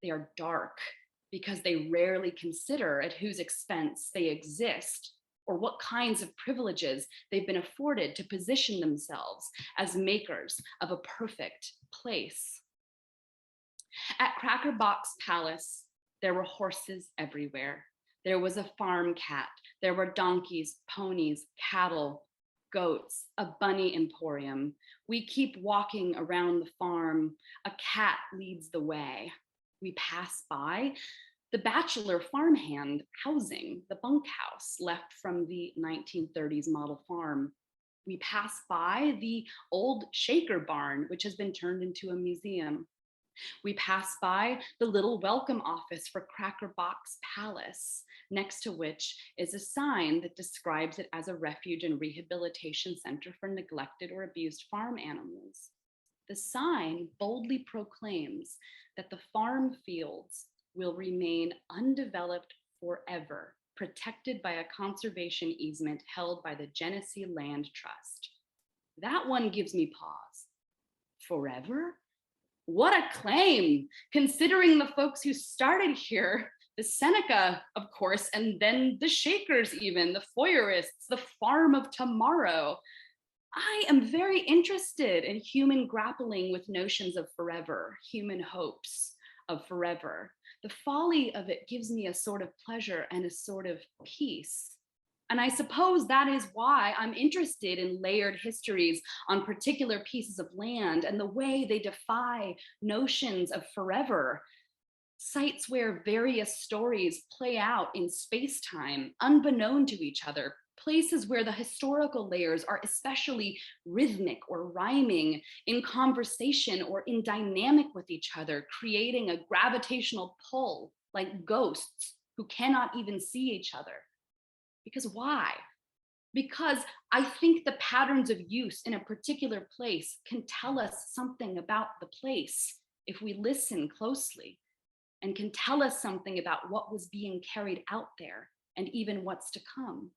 they are dark, because they rarely consider at whose expense they exist, or what kinds of privileges they've been afforded to position themselves as makers of a perfect place. At Cracker Box Palace, there were horses everywhere. There was a farm cat. There were donkeys, ponies, cattle, goats, a bunny emporium. We keep walking around the farm. A cat leads the way. We pass by the bachelor farmhand housing, the bunkhouse left from the 1930s model farm. We pass by the old Shaker barn, which has been turned into a museum. We pass by the little welcome office for Cracker Box Palace, next to which is a sign that describes it as a refuge and rehabilitation center for neglected or abused farm animals. The sign boldly proclaims that the farm fields will remain undeveloped forever, protected by a conservation easement held by the Genesee Land Trust. That one gives me pause. Forever? What a claim, considering the folks who started here, the Seneca, of course, and then the Shakers even, the Fourierists, the farm of tomorrow. I am very interested in human grappling with notions of forever, human hopes of forever. The folly of it gives me a sort of pleasure and a sort of peace. And I suppose that is why I'm interested in layered histories on particular pieces of land and the way they defy notions of forever. Sites where various stories play out in space-time, unbeknown to each other, places where the historical layers are especially rhythmic or rhyming, in conversation or in dynamic with each other, creating a gravitational pull like ghosts who cannot even see each other. Because why? Because I think the patterns of use in a particular place can tell us something about the place if we listen closely, and can tell us something about what was being carried out there and even what's to come.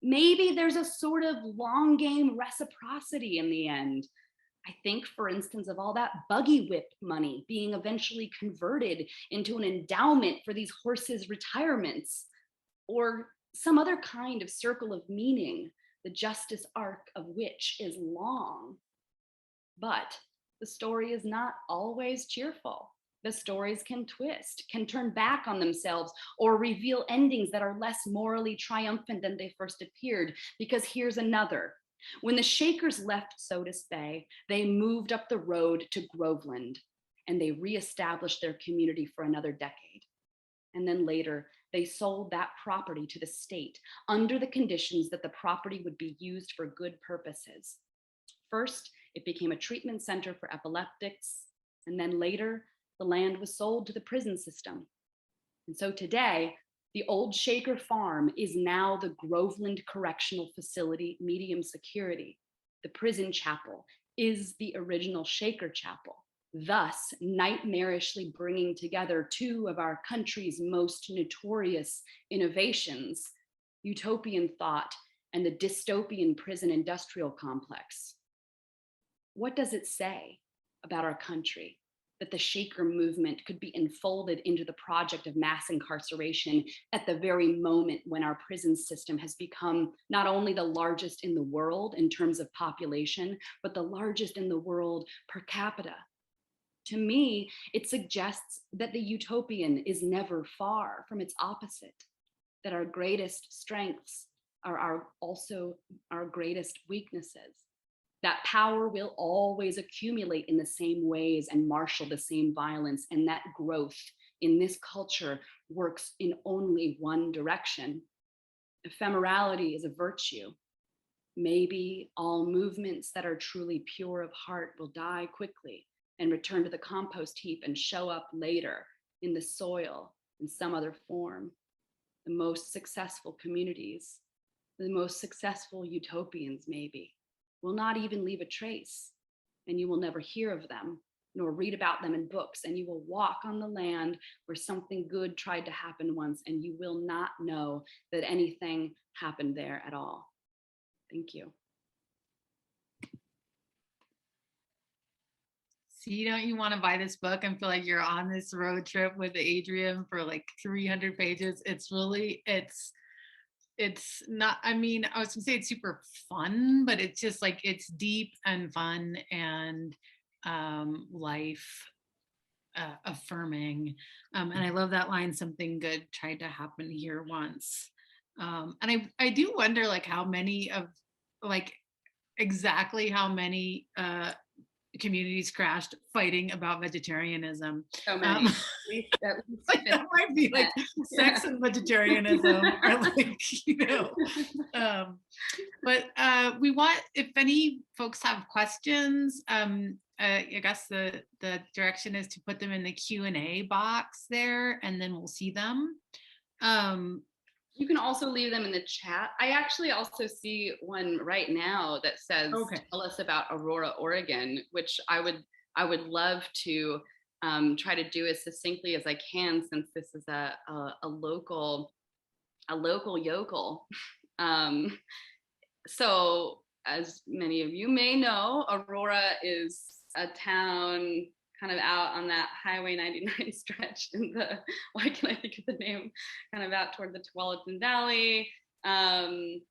Maybe there's a sort of long game reciprocity in the end. I think, for instance, of all that buggy whip money being eventually converted into an endowment for these horses' retirements, or some other kind of circle of meaning, the justice arc of which is long. But the story is not always cheerful. The stories can twist, can turn back on themselves, or reveal endings that are less morally triumphant than they first appeared. Because here's another. When the Shakers left Sodus Bay, they moved up the road to Groveland, and they reestablished their community for another decade. And then later, they sold that property to the state under the conditions that the property would be used for good purposes. First, it became a treatment center for epileptics, and then later, the land was sold to the prison system. And so today, the old Shaker farm is now the Groveland Correctional Facility medium security. The prison chapel is the original Shaker chapel. thus nightmarishly bringing together two of our country's most notorious innovations, utopian thought and the dystopian prison industrial complex. What does it say about our country that the Shaker movement could be enfolded into the project of mass incarceration at the very moment when our prison system has become not only the largest in the world in terms of population, but the largest in the world per capita? To me, it suggests that the utopian is never far from its opposite, that our greatest strengths are also our greatest weaknesses, that power will always accumulate in the same ways and marshal the same violence, and that growth in this culture works in only one direction. Ephemerality is a virtue. Maybe all movements that are truly pure of heart will die quickly and return to the compost heap and show up later in the soil in some other form. The most successful communities, the most successful utopians maybe, will not even leave a trace, and you will never hear of them, nor read about them in books, and you will walk on the land where something good tried to happen once, and you will not know that anything happened there at all. Thank you. See, don't you want to buy this book and feel like you're on this road trip with Adrian for like 300 pages? It's really, it's not, I mean, I was gonna say it's super fun, but it's just like, it's deep and fun and life affirming. And I love that line, something good tried to happen here once. And I do wonder like how many of, like exactly how many communities crashed fighting about vegetarianism. So many. Like that might be like sex and vegetarianism are like, you know. But we want, if any folks have questions, I guess the direction is to put them in the Q&A box there, and then we'll see them. You can also leave them in the chat. I actually also see one right now that says, Okay. Tell us about Aurora, Oregon, which I would love to try to do as succinctly as I can, since this is a local yokel. So as many of you may know, Aurora is a town kind of out on that Highway 99 stretch in the, why can't I think of the name, kind of out toward the Tualatin Valley. And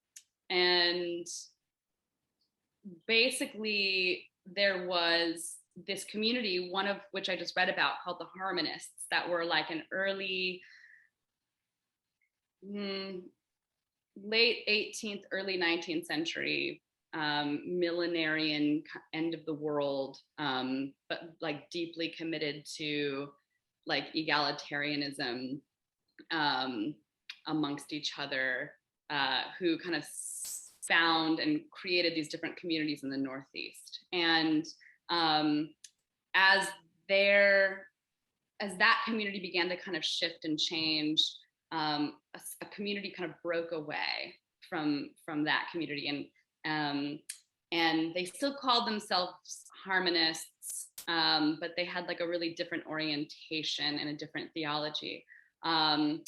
basically there was this community, one of which I just read about, called the Harmonists, that were like an early, late 18th, early 19th century millenarian end of the world, but like deeply committed to like egalitarianism amongst each other, who kind of found and created these different communities in the Northeast. And as that community began to kind of shift and change, a community kind of broke away from that community, and they still called themselves Harmonists, but they had like a really different orientation and a different theology, and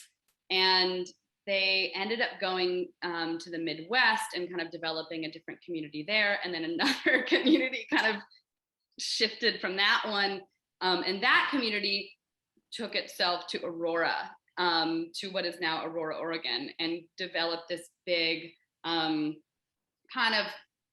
they ended up going to the Midwest and kind of developing a different community there, and then another community kind of shifted from that one, and that community took itself to Aurora, to what is now Aurora, Oregon, and developed this big kind of,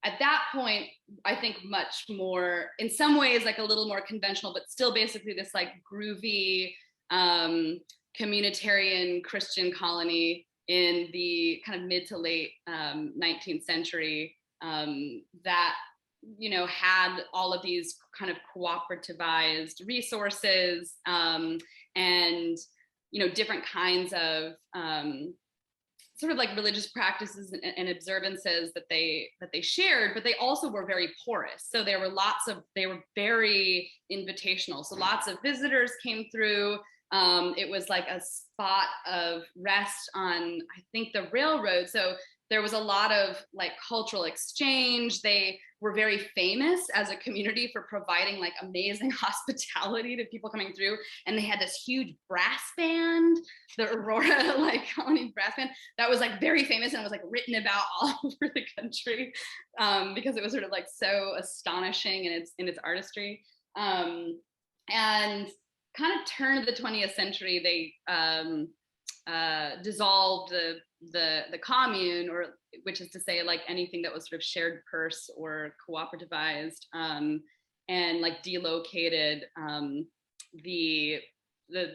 at that point, I think much more, in some ways, like a little more conventional, but still basically this like groovy communitarian Christian colony in the kind of mid to late 19th century, that, you know, had all of these kind of cooperativized resources, and, you know, different kinds of sort of like religious practices and observances that they shared, but they also were very porous. So they were very invitational. So lots of visitors came through. It was like a spot of rest on, I think, the railroad. So there was a lot of like cultural exchange. They were very famous as a community for providing like amazing hospitality to people coming through. And they had this huge brass band, the Aurora like colony brass band, that was like very famous and was like written about all over the country, because it was sort of like so astonishing in its artistry. And kind of turn of the 20th century, they dissolved the commune, or which is to say like anything that was sort of shared purse or cooperativized, and like delocated the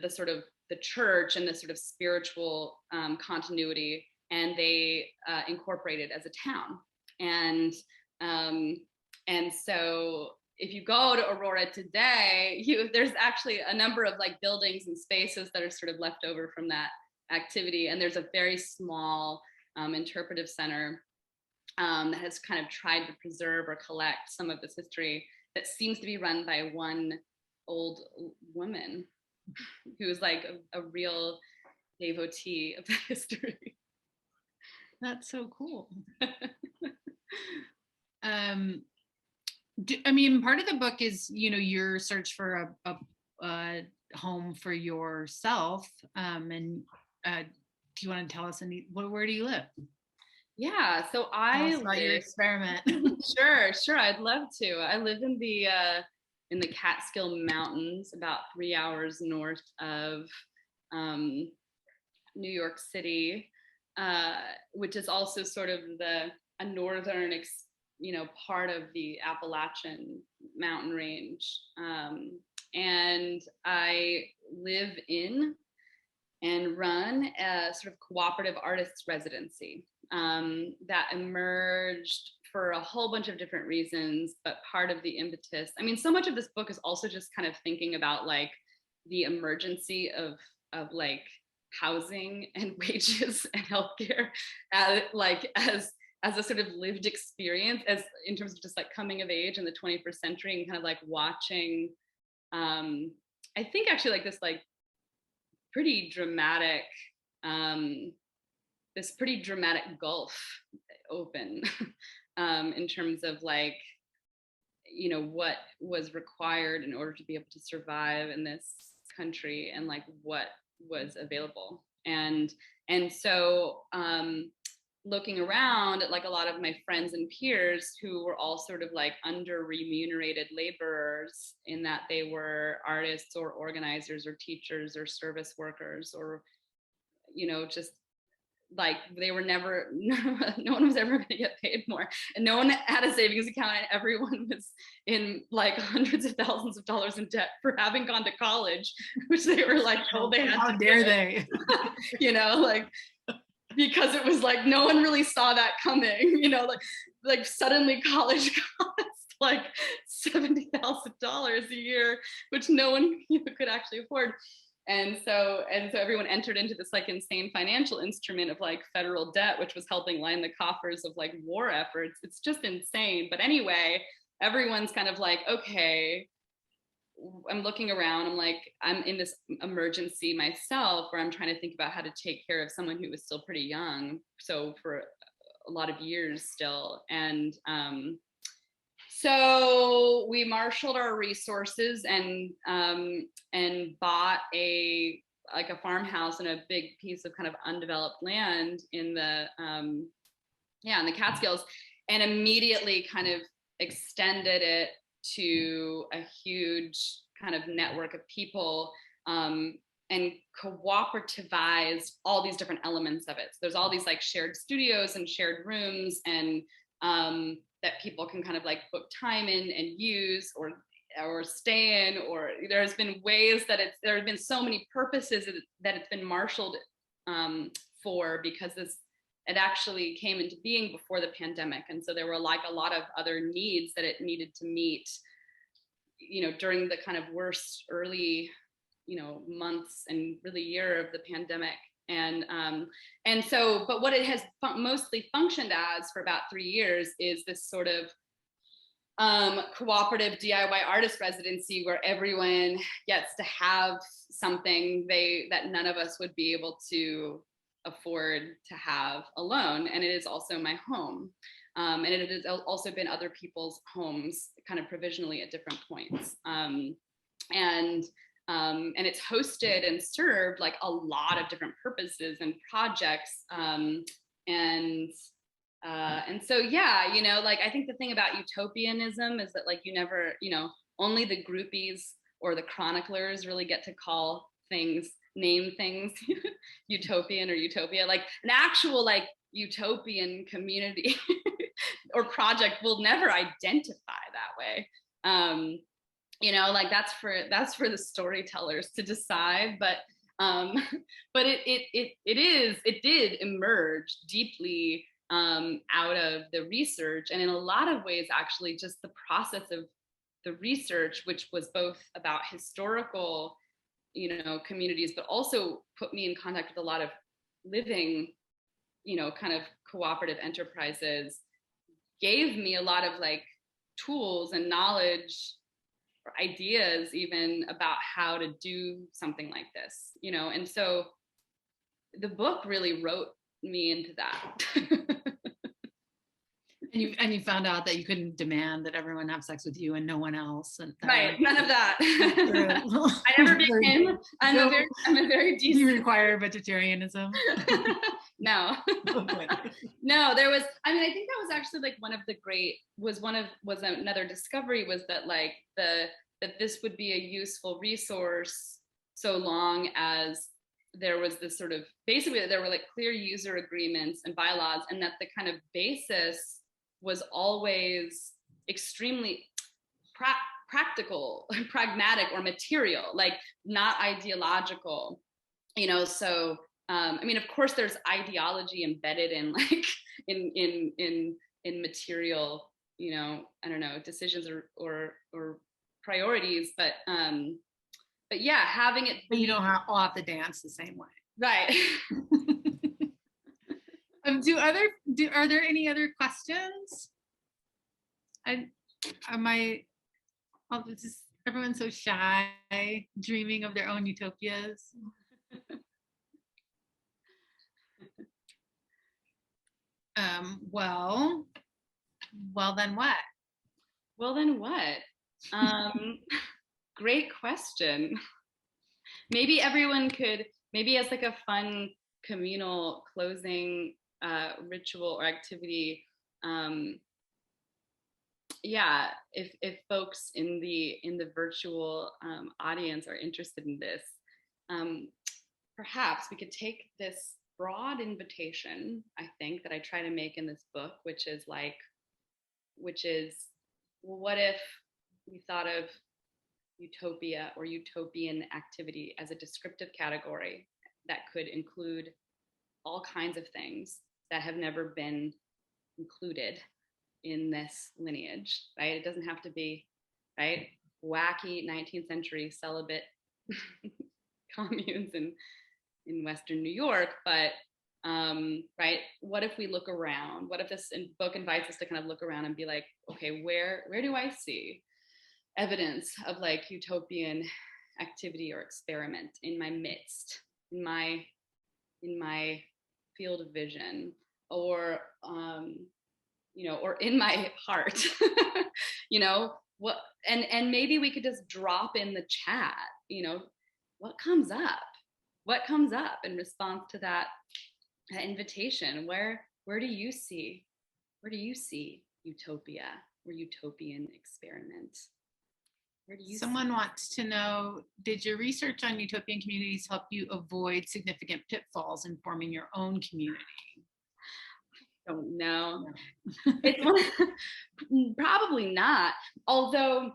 sort of the church and the sort of spiritual continuity, and they incorporated as a town. And so if you go to Aurora today, there's actually a number of like buildings and spaces that are sort of left over from that activity. And there's a very small interpretive center that has kind of tried to preserve or collect some of this history, that seems to be run by one old woman who is like a real devotee of the history. That's so cool. I mean, part of the book is, you know, your search for a home for yourself. And do you want to tell us where do you live? Yeah, so Tell us about your experiment. Sure, I'd love to. I live in the Catskill Mountains, about 3 hours north of New York City, which is also sort of a northern part of the Appalachian mountain range. And I live in and run a sort of cooperative artists residency that emerged for a whole bunch of different reasons, but part of the impetus, I mean, so much of this book is also just kind of thinking about like the emergency of like housing and wages and healthcare as a sort of lived experience, as in terms of just like coming of age in the 21st century, and kind of like watching, I think actually like this like pretty dramatic, this pretty dramatic gulf open in terms of like, you know, what was required in order to be able to survive in this country, and like what was available. And so looking around at like a lot of my friends and peers who were all sort of like under remunerated laborers, in that they were artists or organizers or teachers or service workers, or, you know, just like they were never, no one was ever going to get paid more, and no one had a savings account, and everyone was in like hundreds of thousands of dollars in debt for having gone to college, which they were like told they had. How dare they? You know, like, because it was like no one really saw that coming, you know, like suddenly college cost like $70,000 a year, which no one, you know, could actually afford. And so everyone entered into this like insane financial instrument of like federal debt, which was helping line the coffers of like war efforts. It's just insane. But anyway, everyone's kind of like, okay, I'm looking around, I'm like, I'm in this emergency myself, where I'm trying to think about how to take care of someone who was still pretty young, so for a lot of years still. And so we marshaled our resources and bought a farmhouse and a big piece of kind of undeveloped land in the in the Catskills, and immediately kind of extended it to a huge kind of network of people, and cooperativized all these different elements of it. So there's all these like shared studios and shared rooms, and that people can kind of like book time in and use, or stay in, or there's been ways that there have been so many purposes that it's been marshaled for, because it actually came into being before the pandemic. And so there were like a lot of other needs that it needed to meet, you know, during the kind of worst early, you know, months and really year of the pandemic. And so, but what it has mostly functioned as for about 3 years is this sort of cooperative DIY artist residency, where everyone gets to have something that none of us would be able to afford to have alone. And it is also my home. And it has also been other people's homes kind of provisionally at different points. And it's hosted and served like a lot of different purposes and projects. And so, yeah, you know, like I think the thing about utopianism is that like you never, you know, only the groupies or the chroniclers really get to call things, name things utopian or utopia. Like an actual like utopian community or project will never identify that way. You know, like that's for the storytellers to decide. But it did emerge deeply out of the research, and in a lot of ways, actually, just the process of the research, which was both about historical, you know, communities, but also put me in contact with a lot of living, you know, kind of cooperative enterprises, gave me a lot of like tools and knowledge or ideas even about how to do something like this, you know. And so the book really wrote me into that. And you found out that you couldn't demand that everyone have sex with you and no one else. And right, none of that. I never became. I'm a very decent. You require vegetarianism? No. Okay. No, there was. I mean, I think that was actually like one of the great. Was another discovery was that like that this would be a useful resource so long as there was this sort of basically there were like clear user agreements and bylaws, and that the kind of basis was always extremely practical, pragmatic, or material, like not ideological, you know. So I mean, of course there's ideology embedded in like in material, you know, I don't know, decisions or priorities, but yeah, having it but you don't all have to dance the same way, right? Are there any other questions? Everyone's so shy, dreaming of their own utopias. Well then what? Well then what? Great question. Maybe everyone could, maybe as like a fun communal closing ritual or activity, yeah, if folks in the virtual audience are interested in this, perhaps we could take this broad invitation, I think, that I try to make in this book, which is well, what if we thought of utopia or utopian activity as a descriptive category that could include all kinds of things that have never been included in this lineage, right? It doesn't have to be, right, wacky 19th century celibate communes in Western New York, but right, what if we look around? What if this book invites us to kind of look around and be like, okay, where do I see evidence of like utopian activity or experiment in my midst, in my field of vision, or you know, or in my heart, you know, what, and maybe we could just drop in the chat, you know, what comes up in response to that invitation. Where do you see utopia or utopian experiment? Where do you Someone wants to know, did your research on utopian communities help you avoid significant pitfalls in forming your own community? I don't know. Probably not. Although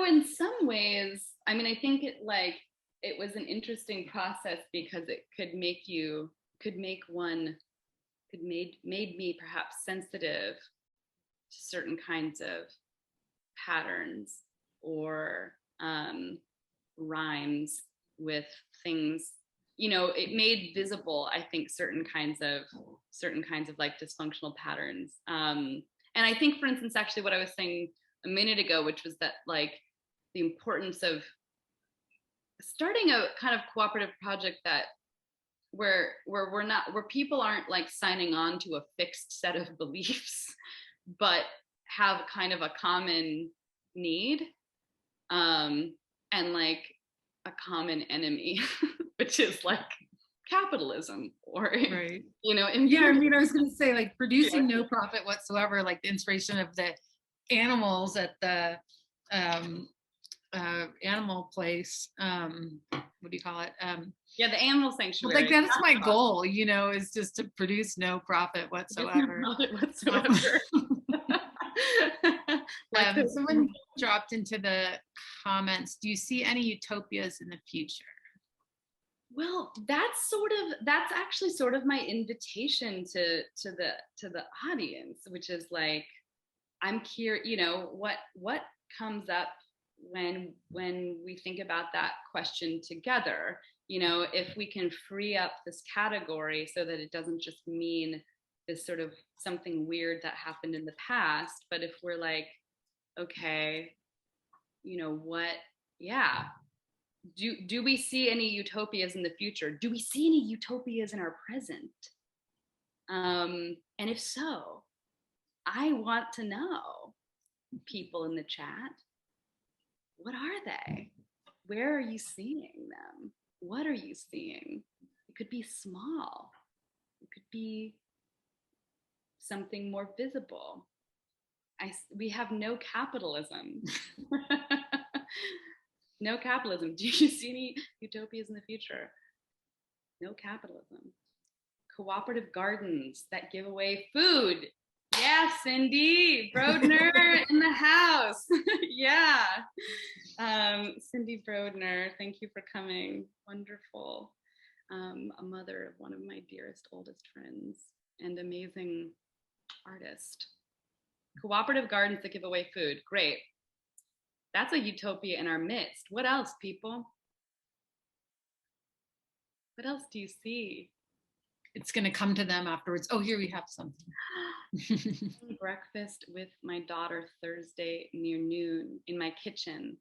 in some ways, I mean, I think it was an interesting process because it made me perhaps sensitive to certain kinds of patterns or rhymes with things. You know, it made visible, I think, certain kinds of like dysfunctional patterns. And I think, for instance, actually what I was saying a minute ago, which was that like the importance of starting a kind of cooperative project that where people aren't like signing on to a fixed set of beliefs, but have kind of a common need, and like a common enemy, which is like capitalism, or Right. you know, Yeah, I mean, I was going to say, like, producing no profit whatsoever, like the inspiration of the animals at the animal place. What do you call it? yeah, the animal sanctuary. Like, that's my goal, you know, is just to produce no profit whatsoever. Someone dropped into the comments, do you see any utopias in the future? Well, that's actually sort of my invitation to the audience, which is like, I'm curious, you know, what comes up when we think about that question together. You know, if we can free up this category so that it doesn't just mean this sort of something weird that happened in the past, but if we're like, okay, you know what, yeah, do we see any utopias in the future? Do we see any utopias in our present? And if so, I want to know, people in the chat, what are they? Where are you seeing them? What are you seeing? It could be small. It could be something more visible. We have no capitalism. No capitalism. Do you see any utopias in the future? No capitalism. Cooperative gardens that give away food. Yeah, Cindy Brodner in the house. Yeah. Cindy Brodner, thank you for coming. Wonderful. A mother of one of my dearest, oldest friends, and amazing artist. Cooperative gardens that give away food. Great. That's a utopia in our midst. What else, people? What else do you see? It's going to come to them afterwards. Oh, here we have something. Breakfast with my daughter Thursday near noon in my kitchen,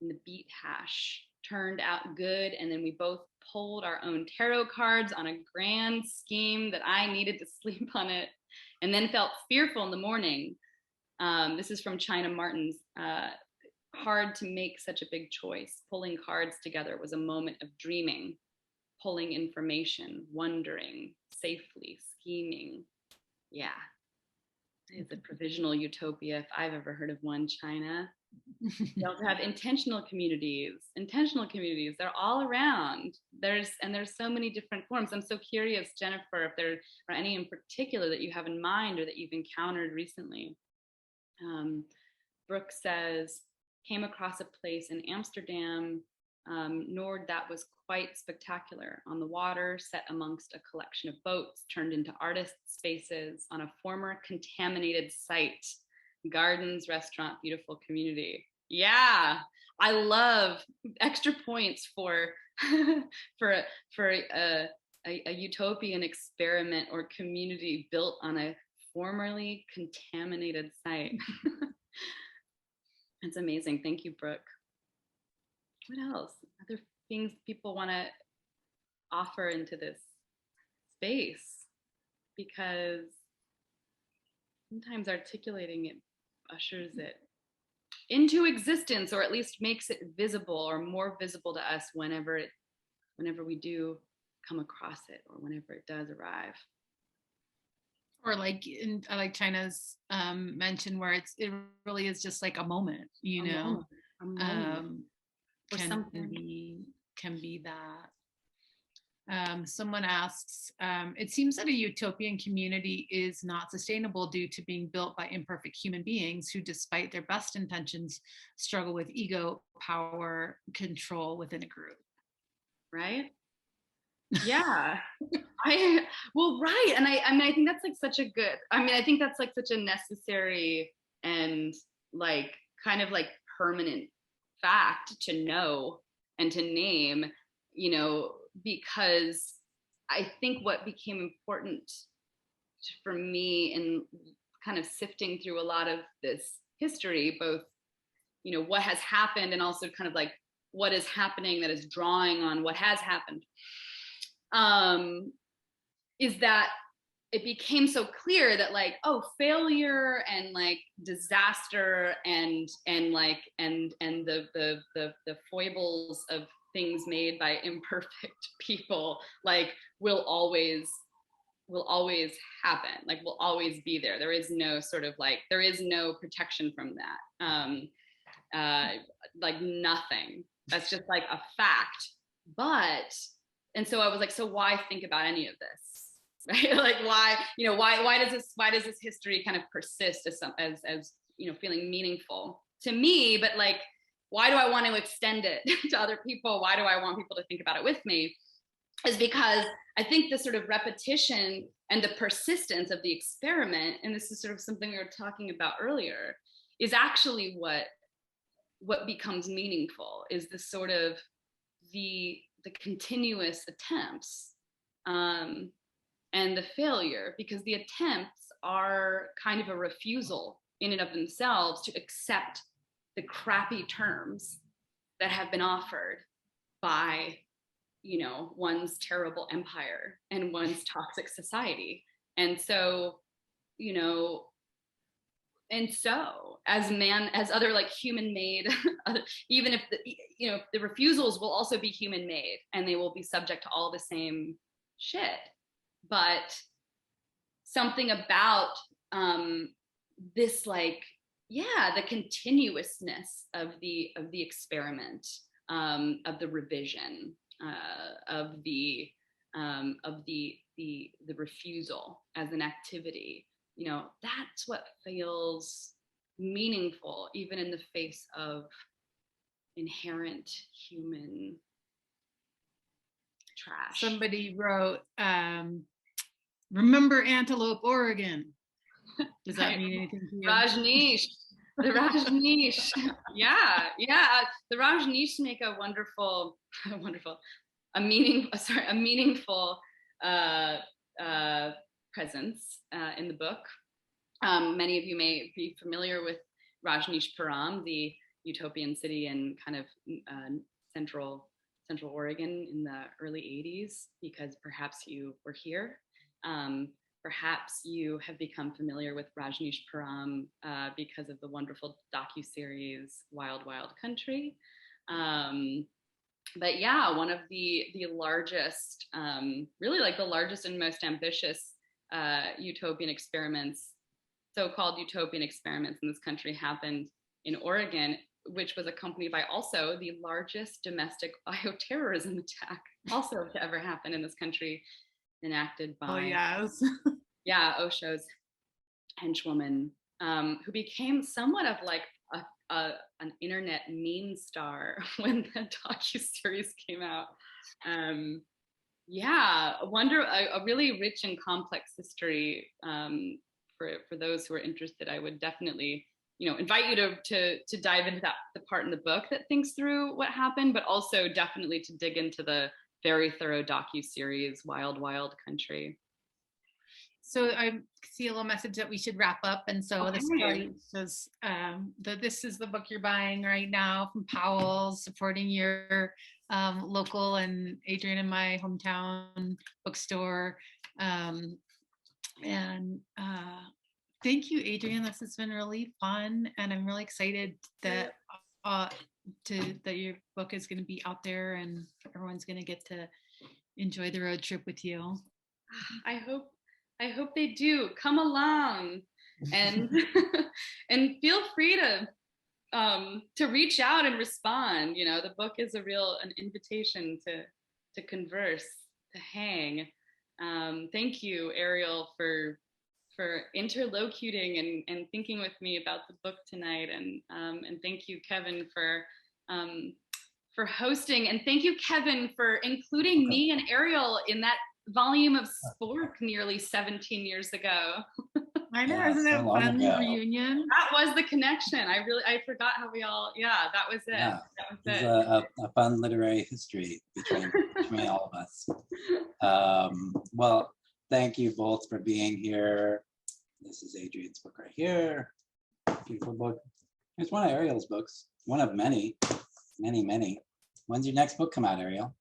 and the beet hash turned out good. And then we both pulled our own tarot cards on a grand scheme that I needed to sleep on it, and then felt fearful in the morning. This is from China Martin's. Hard to make such a big choice. Pulling cards together was a moment of dreaming, pulling information, wondering, safely, scheming. Yeah, it's a provisional utopia if I've ever heard of one, China. We also have intentional communities. Intentional communities, they're all around. There's so many different forms. I'm so curious, Jennifer, if there are any in particular that you have in mind or that you've encountered recently. Brooke says, came across a place in Amsterdam, Noord, that was quite spectacular. On the water, set amongst a collection of boats, turned into artist spaces on a former contaminated site. Gardens, restaurant, beautiful community. Yeah, I love extra points for a utopian experiment or community built on a formerly contaminated site. It's amazing. Thank you, Brooke. What else? Other things people want to offer into this space? Because sometimes articulating it ushers it into existence, or at least makes it visible or more visible to us whenever we do come across it, or whenever it does arrive. Or like China's mention, where it really is just like a moment, you know, a moment. Can be that. Someone asks, it seems that a utopian community is not sustainable due to being built by imperfect human beings who, despite their best intentions, struggle with ego, power, control within a group. Right? Yeah. Right. And I mean, I think that's like such a good, I think that's like such a necessary and like kind of like permanent fact to know and to name, you know, because I think what became important for me in kind of sifting through a lot of this history, both, you know, what has happened and also kind of like what is happening, that is drawing on what has happened, is that it became so clear that like, oh, failure and like disaster and the foibles of things made by imperfect people like will always happen, like will always be there. There is no sort of like, there is no protection from that. Like nothing. That's just like a fact. But, and so I was like, so why think about any of this? Right? Like why, you know, why does this history kind of persist as you know, feeling meaningful to me, but like, why do I want to extend it to other people? Why do I want people to think about it with me? Is because I think the sort of repetition and the persistence of the experiment, and this is sort of something we were talking about earlier, is actually what becomes meaningful, is the sort of the continuous attempts and the failure, because the attempts are kind of a refusal in and of themselves to accept the crappy terms that have been offered by, you know, one's terrible empire and one's toxic society. And so, you know, and so as other like human made, even if the, you know, the refusals will also be human made and they will be subject to all the same shit. But something about this, like, yeah, the continuousness of the experiment, of the revision, of the refusal as an activity, you know, that's what feels meaningful, even in the face of inherent human trash. Somebody wrote, remember Antelope, Oregon. Does that mean anything to you? Rajneesh, the Rajneesh. Yeah. The Rajneesh make a meaningful presence in the book. Many of you may be familiar with Rajneeshpuram, the utopian city in kind of central Oregon in the early 80s, because perhaps you were here. Perhaps you have become familiar with Rajneeshpuram because of the wonderful docuseries Wild Wild Country. But yeah, one of the largest, really like the largest and most ambitious utopian experiments, so-called utopian experiments in this country happened in Oregon, which was accompanied by also the largest domestic bioterrorism attack also to ever happen in this country, enacted by Osho's henchwoman, who became somewhat of like an internet meme star when the docuseries came out. A really rich and complex history. For those who are interested, I would definitely, you know, invite you to dive into the part in the book that thinks through what happened, but also definitely to dig into the very thorough docuseries Wild Wild Country. So I see a little message that we should wrap up, and so this says this is the book you're buying right now from Powell, supporting your local and Adrian and my hometown bookstore. Thank you, Adrian. This has been really fun, and I'm really excited that that your book is going to be out there and everyone's going to get to enjoy the road trip with you. I hope they do. Come along and and feel free to reach out and respond. You know, the book is an invitation to converse, to hang. Thank you, Ariel, for interlocuting and thinking with me about the book tonight, and thank you, Kevin, for hosting, and thank you, Kevin, for including me and Ariel in that volume of Spork nearly 17 years ago. I know, isn't it fun reunion? That was the connection. I forgot how we all, that was it. Yeah, that was it was a fun literary history between all of us. Well, thank you both for being here. This is Adrian's book right here. Beautiful book. It's one of Ariel's books, one of many. When's your next book come out, Ariel?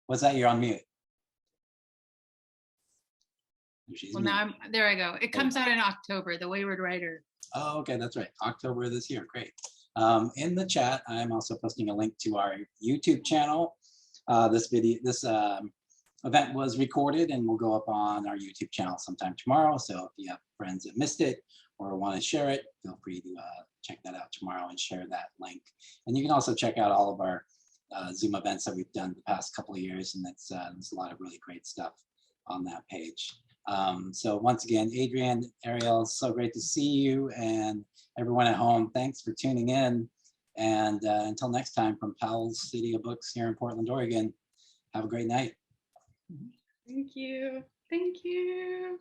What's that? You're on mute. Well, now there I go. It comes out in October, The Wayward Writer. Oh, okay, that's right. October this year. Great. In the chat, I'm also posting a link to our YouTube channel. This event was recorded and will go up on our YouTube channel sometime tomorrow. So if you have friends that missed it or want to share it, feel free to check that out tomorrow and share that link. And you can also check out all of our Zoom events that we've done the past couple of years, and there's a lot of really great stuff on that page. So once again, Adrian, Ariel, so great to see you, and everyone at home, thanks for tuning in. And until next time, from Powell's City of Books here in Portland, Oregon, have a great night. Thank you. Thank you.